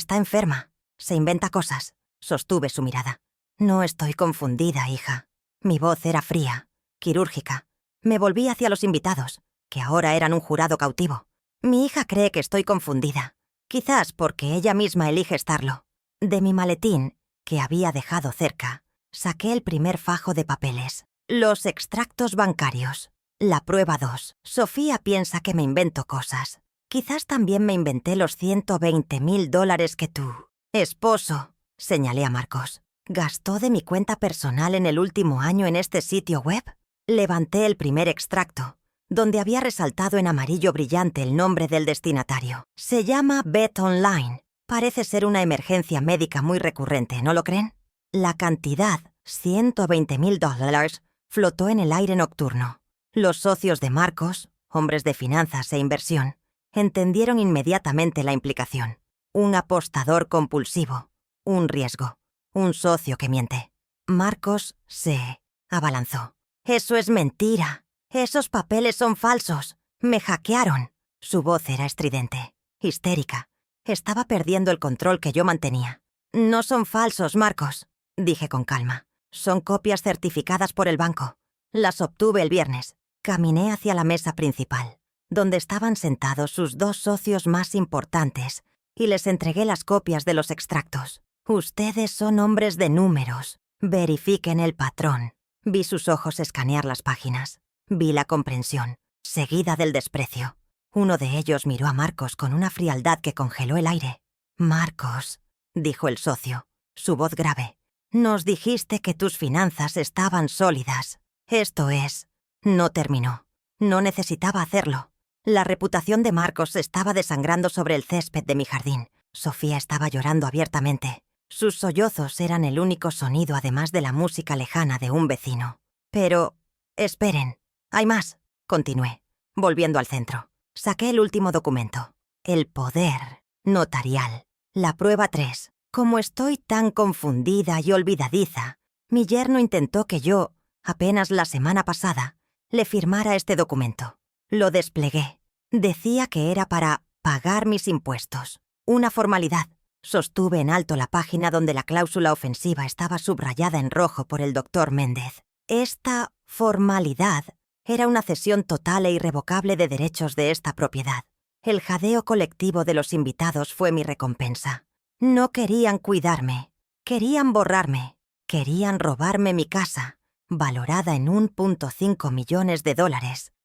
Speaker 1: enferma. Se inventa cosas. Sostuve su mirada. No estoy confundida, hija. Mi voz era fría, quirúrgica. Me volví hacia los invitados, que ahora eran un jurado cautivo. Mi hija cree que estoy confundida. Quizás porque ella misma elige estarlo. De mi maletín, que había dejado cerca, saqué el primer fajo de papeles. Los extractos bancarios. La prueba 2. Sofía piensa que me invento cosas. Quizás también me inventé los $120,000 que tu esposo, señalé a Marcos, gastó de mi cuenta personal en el último año en este sitio web. Levanté el primer extracto, donde había resaltado en amarillo brillante el nombre del destinatario. Se llama Bet Online. Parece ser una emergencia médica muy recurrente, ¿no lo creen? La cantidad, $120,000, flotó en el aire nocturno. Los socios de Marcos, hombres de finanzas e inversión, entendieron inmediatamente la implicación. Un apostador compulsivo, un riesgo, un socio que miente. Marcos se abalanzó. «Eso es mentira. Esos papeles son falsos. Me hackearon». Su voz era estridente, histérica. Estaba perdiendo el control que yo mantenía. «No son falsos, Marcos», dije con calma. «Son copias certificadas por el banco. Las obtuve el viernes». Caminé hacia la mesa principal, donde estaban sentados sus dos socios más importantes, y les entregué las copias de los extractos. «Ustedes son hombres de números. Verifiquen el patrón». Vi sus ojos escanear las páginas. Vi la comprensión, seguida del desprecio. Uno de ellos miró a Marcos con una frialdad que congeló el aire. «Marcos», dijo el socio, su voz grave, «nos dijiste que tus finanzas estaban sólidas. Esto es». No terminó. No necesitaba hacerlo. La reputación de Marcos se estaba desangrando sobre el césped de mi jardín. Sofía estaba llorando abiertamente. Sus sollozos eran el único sonido, además de la música lejana de un vecino. «Pero, esperen, hay más», continué, volviendo al centro. Saqué el último documento. El poder notarial. La prueba 3. Como estoy tan confundida y olvidadiza, mi yerno intentó que yo, apenas la semana pasada, le firmara este documento. Lo desplegué. Decía que era para pagar mis impuestos. Una formalidad. Sostuve en alto la página donde la cláusula ofensiva estaba subrayada en rojo por el doctor Méndez. Esta formalidad era una cesión total e irrevocable de derechos de esta propiedad. El jadeo colectivo de los invitados fue mi recompensa. No querían cuidarme. Querían borrarme. Querían robarme mi casa, valorada en $1.5 millones,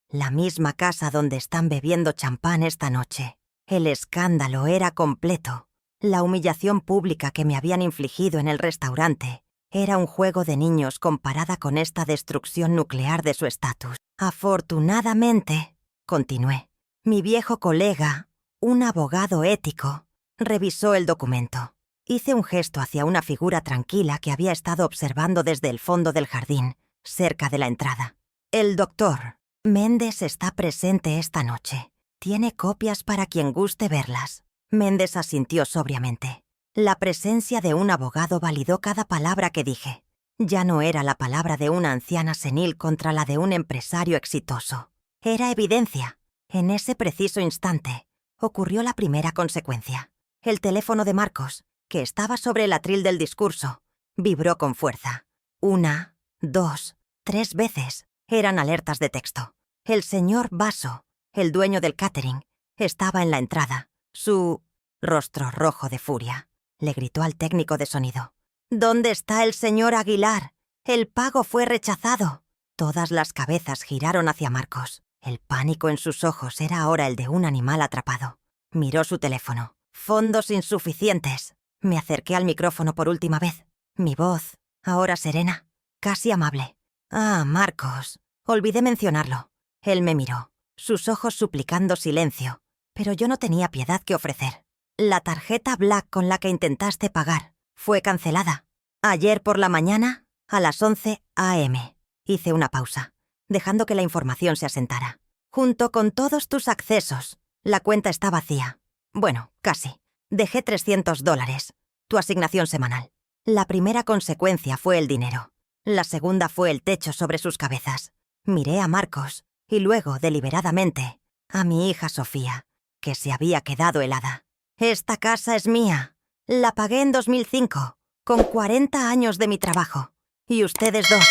Speaker 1: la misma casa donde están bebiendo champán esta noche. El escándalo era completo. La humillación pública que me habían infligido en el restaurante era un juego de niños comparada con esta destrucción nuclear de su estatus. Afortunadamente, continué, mi viejo colega, un abogado ético, revisó el documento. Hice un gesto hacia una figura tranquila que había estado observando desde el fondo del jardín, cerca de la entrada. «El doctor Méndez está presente esta noche. Tiene copias para quien guste verlas». Méndez asintió sobriamente. La presencia de un abogado validó cada palabra que dije. Ya no era la palabra de una anciana senil contra la de un empresario exitoso. Era evidencia. En ese preciso instante, ocurrió la primera consecuencia. El teléfono de Marcos, que estaba sobre el atril del discurso, vibró con fuerza. 1, 2, 3 veces. Eran alertas de texto. El señor Basso, el dueño del catering, estaba en la entrada. Su rostro rojo de furia. Le gritó al técnico de sonido. «¿Dónde está el señor Aguilar? El pago fue rechazado». Todas las cabezas giraron hacia Marcos. El pánico en sus ojos era ahora el de un animal atrapado. Miró su teléfono. «Fondos insuficientes». Me acerqué al micrófono por última vez. Mi voz, ahora serena, casi amable. «Ah, Marcos, olvidé mencionarlo». Él me miró, sus ojos suplicando silencio, pero yo no tenía piedad que ofrecer. «La tarjeta Black con la que intentaste pagar fue cancelada. Ayer por la mañana, a las 11 a.m. Hice una pausa, dejando que la información se asentara. «Junto con todos tus accesos, la cuenta está vacía. Bueno, casi. Dejé $300, tu asignación semanal». La primera consecuencia fue el dinero. La segunda fue el techo sobre sus cabezas. Miré a Marcos, y luego, deliberadamente, a mi hija Sofía, que se había quedado helada. «Esta casa es mía. La pagué en 2005, con 40 años de mi trabajo. Y ustedes dos»,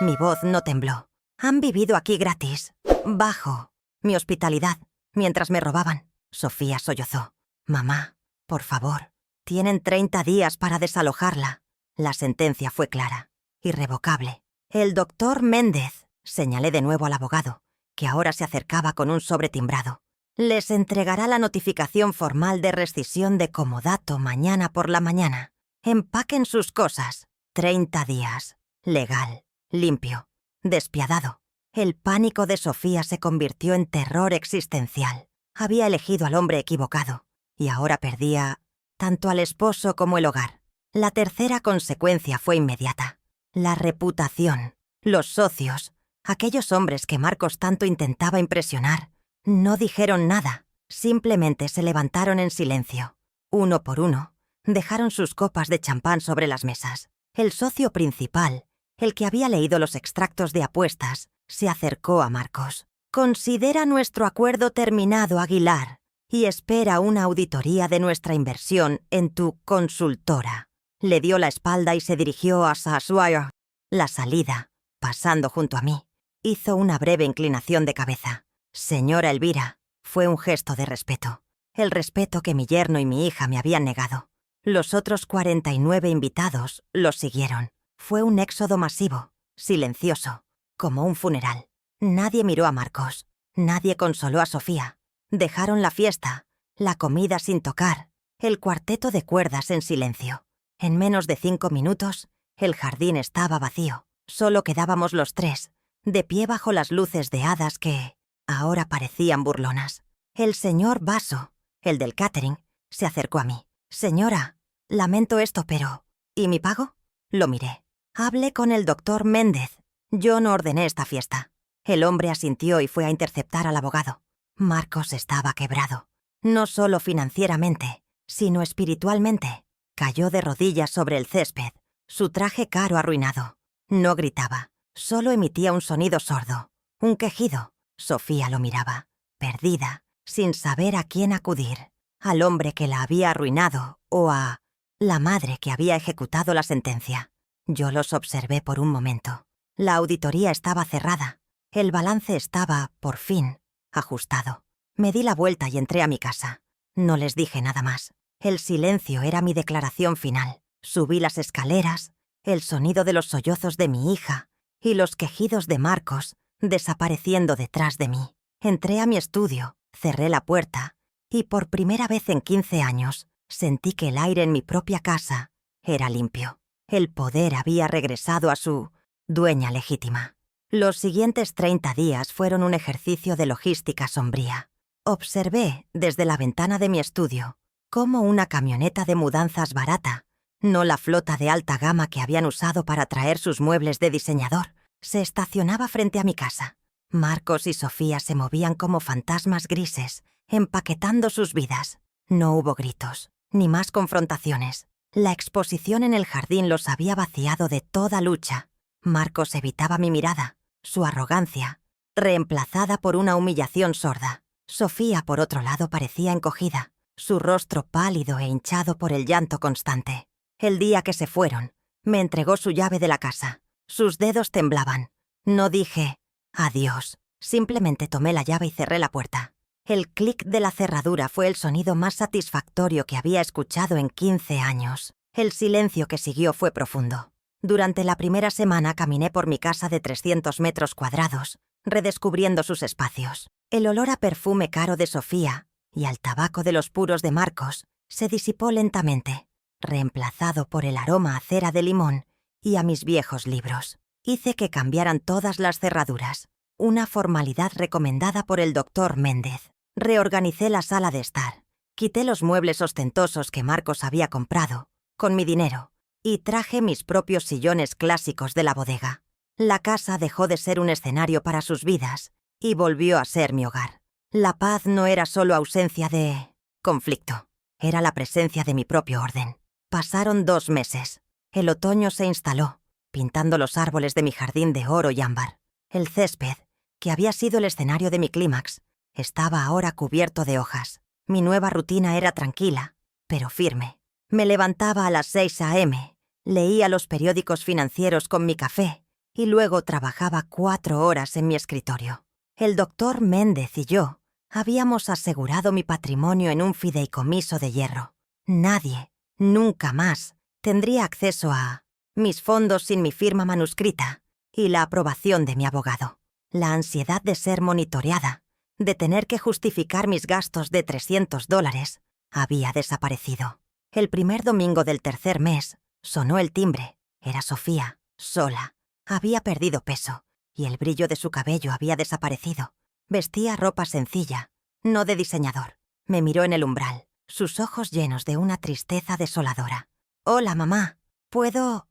Speaker 1: mi voz no tembló, «han vivido aquí gratis, bajo mi hospitalidad, mientras me robaban». Sofía sollozó. «Mamá, por favor, tienen 30 días para desalojarla». La sentencia fue clara, irrevocable. «El doctor Méndez», señalé de nuevo al abogado, que ahora se acercaba con un sobre timbrado, «les entregará la notificación formal de rescisión de comodato mañana por la mañana. Empaquen sus cosas. 30 días. Legal, limpio, despiadado». El pánico de Sofía se convirtió en terror existencial. Había elegido al hombre equivocado, y ahora perdía tanto al esposo como el hogar. La tercera consecuencia fue inmediata. La reputación, los socios, aquellos hombres que Marcos tanto intentaba impresionar, no dijeron nada, simplemente se levantaron en silencio. Uno por uno, dejaron sus copas de champán sobre las mesas. El socio principal, el que había leído los extractos de apuestas, se acercó a Marcos. «Considera nuestro acuerdo terminado, Aguilar, y espera una auditoría de nuestra inversión en tu consultora». Le dio la espalda y se dirigió a Saswire. La salida, pasando junto a mí, hizo una breve inclinación de cabeza. «Señora Elvira», fue un gesto de respeto. El respeto que mi yerno y mi hija me habían negado. Los otros 49 invitados los siguieron. Fue un éxodo masivo, silencioso, como un funeral. Nadie miró a Marcos. Nadie consoló a Sofía. Dejaron la fiesta, la comida sin tocar, el cuarteto de cuerdas en silencio. En menos de 5 minutos, el jardín estaba vacío. Solo quedábamos los tres, de pie bajo las luces de hadas que ahora parecían burlonas. El señor Basso, el del catering, se acercó a mí. «Señora, lamento esto, pero ¿y mi pago?». Lo miré. «Hablé con el doctor Méndez. Yo no ordené esta fiesta». El hombre asintió y fue a interceptar al abogado. Marcos estaba quebrado. No solo financieramente, sino espiritualmente. Cayó de rodillas sobre el césped, su traje caro arruinado. No gritaba, solo emitía un sonido sordo, un quejido. Sofía lo miraba, perdida, sin saber a quién acudir. Al hombre que la había arruinado o a la madre que había ejecutado la sentencia. Yo los observé por un momento. La auditoría estaba cerrada. El balance estaba, por fin, ajustado. Me di la vuelta y entré a mi casa. No les dije nada más. El silencio era mi declaración final. Subí las escaleras, el sonido de los sollozos de mi hija y los quejidos de Marcos desapareciendo detrás de mí. Entré a mi estudio, cerré la puerta y por primera vez en 15 años sentí que el aire en mi propia casa era limpio. El poder había regresado a su dueña legítima. Los siguientes 30 días fueron un ejercicio de logística sombría. Observé, desde la ventana de mi estudio, cómo una camioneta de mudanzas barata, no la flota de alta gama que habían usado para traer sus muebles de diseñador, se estacionaba frente a mi casa. Marcos y Sofía se movían como fantasmas grises, empaquetando sus vidas. No hubo gritos, ni más confrontaciones. La exposición en el jardín los había vaciado de toda lucha. Marcos evitaba mi mirada, su arrogancia, reemplazada por una humillación sorda. Sofía, por otro lado, parecía encogida, su rostro pálido e hinchado por el llanto constante. El día que se fueron, me entregó su llave de la casa. Sus dedos temblaban. No dije adiós, simplemente tomé la llave y cerré la puerta. El clic de la cerradura fue el sonido más satisfactorio que había escuchado en 15 años. El silencio que siguió fue profundo. Durante la primera semana caminé por mi casa de 300 metros cuadrados, redescubriendo sus espacios. El olor a perfume caro de Sofía y al tabaco de los puros de Marcos se disipó lentamente, reemplazado por el aroma a cera de limón y a mis viejos libros. Hice que cambiaran todas las cerraduras, una formalidad recomendada por el doctor Méndez. Reorganicé la sala de estar, quité los muebles ostentosos que Marcos había comprado, con mi dinero, y traje mis propios sillones clásicos de la bodega. La casa dejó de ser un escenario para sus vidas y volvió a ser mi hogar. La paz no era solo ausencia de conflicto, era la presencia de mi propio orden. Pasaron 2 meses. El otoño se instaló, pintando los árboles de mi jardín de oro y ámbar. El césped, que había sido el escenario de mi clímax, estaba ahora cubierto de hojas. Mi nueva rutina era tranquila, pero firme. Me levantaba a las 6 a.m., leía los periódicos financieros con mi café y luego trabajaba 4 horas en mi escritorio. El doctor Méndez y yo habíamos asegurado mi patrimonio en un fideicomiso de hierro. Nadie, nunca más, tendría acceso a mis fondos sin mi firma manuscrita y la aprobación de mi abogado. La ansiedad de ser monitoreada, de tener que justificar mis gastos de $300, había desaparecido. El primer domingo del tercer mes, sonó el timbre. Era Sofía, sola. Había perdido peso y el brillo de su cabello había desaparecido. Vestía ropa sencilla, no de diseñador. Me miró en el umbral, sus ojos llenos de una tristeza desoladora. «Hola, mamá. ¿Puedo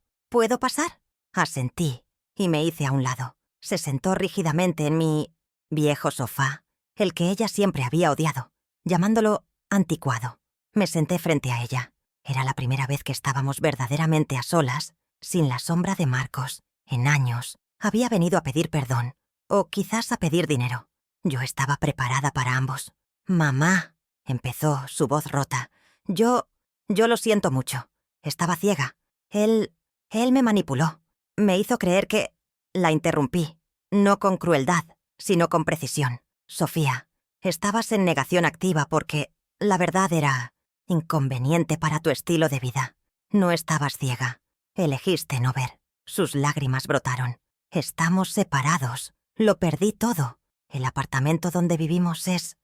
Speaker 1: pasar?» Asentí y me hice a un lado. Se sentó rígidamente en mi viejo sofá, el que ella siempre había odiado, llamándolo anticuado. Me senté frente a ella. Era la primera vez que estábamos verdaderamente a solas, sin la sombra de Marcos. En años, había venido a pedir perdón, o quizás a pedir dinero. Yo estaba preparada para ambos. «Mamá», empezó, su voz rota. Yo lo siento mucho. Estaba ciega. Él me manipuló. Me hizo creer que...» La interrumpí, no con crueldad, sino con precisión. «Sofía, estabas en negación activa porque la verdad era inconveniente para tu estilo de vida. No estabas ciega. Elegiste no ver». Sus lágrimas brotaron. «Estamos separados. Lo perdí todo. El apartamento donde vivimos es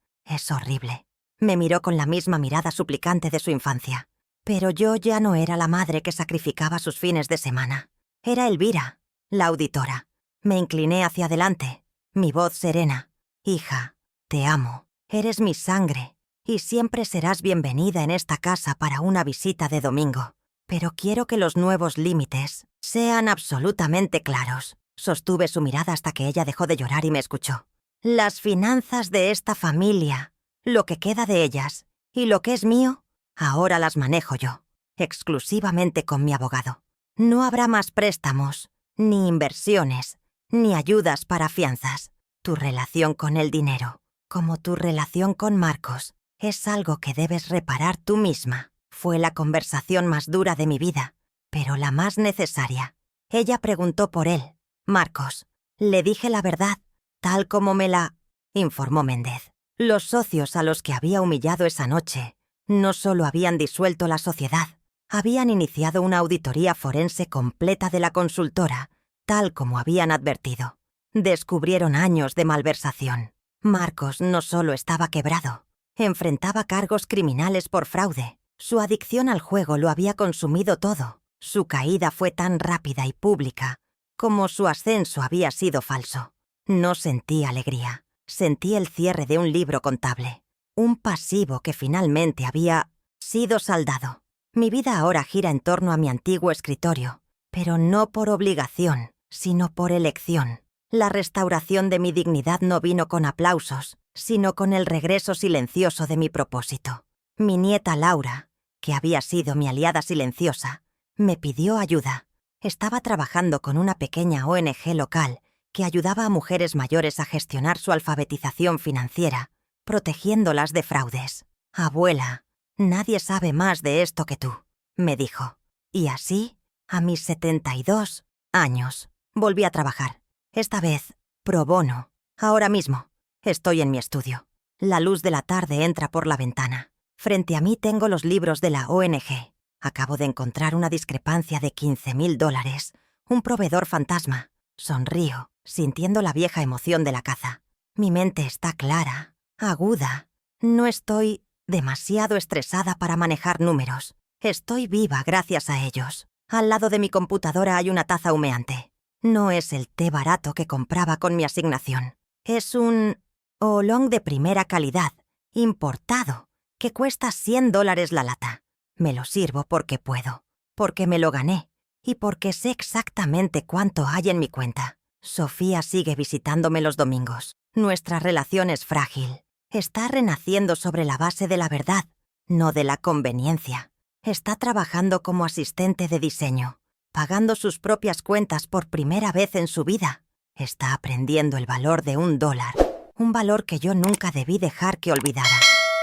Speaker 1: horrible». Me miró con la misma mirada suplicante de su infancia. Pero yo ya no era la madre que sacrificaba sus fines de semana. Era Elvira, la auditora. Me incliné hacia adelante, mi voz serena. «Hija, te amo. Eres mi sangre y siempre serás bienvenida en esta casa para una visita de domingo. Pero quiero que los nuevos límites sean absolutamente claros». Sostuve su mirada hasta que ella dejó de llorar y me escuchó. «Las finanzas de esta familia, lo que queda de ellas y lo que es mío, ahora las manejo yo, exclusivamente con mi abogado. No habrá más préstamos, ni inversiones, ni ayudas para fianzas. Tu relación con el dinero, como tu relación con Marcos, es algo que debes reparar tú misma». Fue la conversación más dura de mi vida, pero la más necesaria. Ella preguntó por él, Marcos. Le dije la verdad, tal como me la informó Méndez. Los socios a los que había humillado esa noche no solo habían disuelto la sociedad, habían iniciado una auditoría forense completa de la consultora, tal como habían advertido. Descubrieron años de malversación. Marcos no solo estaba quebrado, enfrentaba cargos criminales por fraude. Su adicción al juego lo había consumido todo. Su caída fue tan rápida y pública como su ascenso había sido falso. No sentí alegría. Sentí el cierre de un libro contable. Un pasivo que finalmente había sido saldado. Mi vida ahora gira en torno a mi antiguo escritorio, pero no por obligación, sino por elección. La restauración de mi dignidad no vino con aplausos, sino con el regreso silencioso de mi propósito. Mi nieta Laura, que había sido mi aliada silenciosa, me pidió ayuda. Estaba trabajando con una pequeña ONG local que ayudaba a mujeres mayores a gestionar su alfabetización financiera, protegiéndolas de fraudes. «Abuela, nadie sabe más de esto que tú», me dijo. Y así, a mis 72 años, volví a trabajar. Esta vez, pro bono. Ahora mismo, estoy en mi estudio. La luz de la tarde entra por la ventana. Frente a mí tengo los libros de la ONG. Acabo de encontrar una discrepancia de $15,000. Un proveedor fantasma. Sonrío, sintiendo la vieja emoción de la caza. Mi mente está clara, aguda. No estoy demasiado estresada para manejar números. Estoy viva gracias a ellos. Al lado de mi computadora hay una taza humeante. No es el té barato que compraba con mi asignación. Es un oolong de primera calidad, importado, que cuesta $100 la lata. Me lo sirvo porque puedo, porque me lo gané y porque sé exactamente cuánto hay en mi cuenta. Sofía sigue visitándome los domingos. Nuestra relación es frágil. Está renaciendo sobre la base de la verdad, no de la conveniencia. Está trabajando como asistente de diseño, pagando sus propias cuentas por primera vez en su vida. Está aprendiendo el valor de $1, un valor que yo nunca debí dejar que olvidara.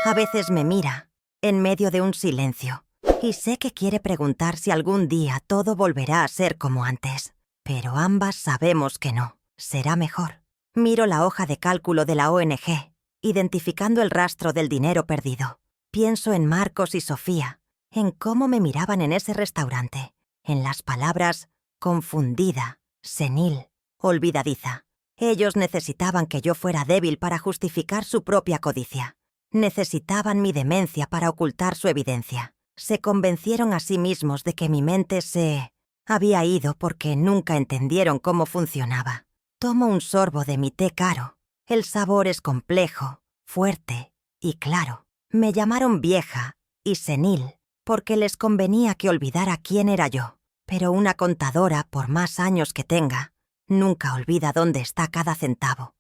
Speaker 1: A veces me mira, en medio de un silencio, y sé que quiere preguntar si algún día todo volverá a ser como antes. Pero ambas sabemos que no, será mejor. Miro la hoja de cálculo de la ONG, identificando el rastro del dinero perdido. Pienso en Marcos y Sofía, en cómo me miraban en ese restaurante, en las palabras confundida, senil, olvidadiza. Ellos necesitaban que yo fuera débil para justificar su propia codicia. Necesitaban mi demencia para ocultar su evidencia. Se convencieron a sí mismos de que mi mente se había ido porque nunca entendieron cómo funcionaba. Tomo un sorbo de mi té caro. El sabor es complejo, fuerte y claro. Me llamaron vieja y senil porque les convenía que olvidara quién era yo. Pero una contadora, por más años que tenga, nunca olvida dónde está cada centavo.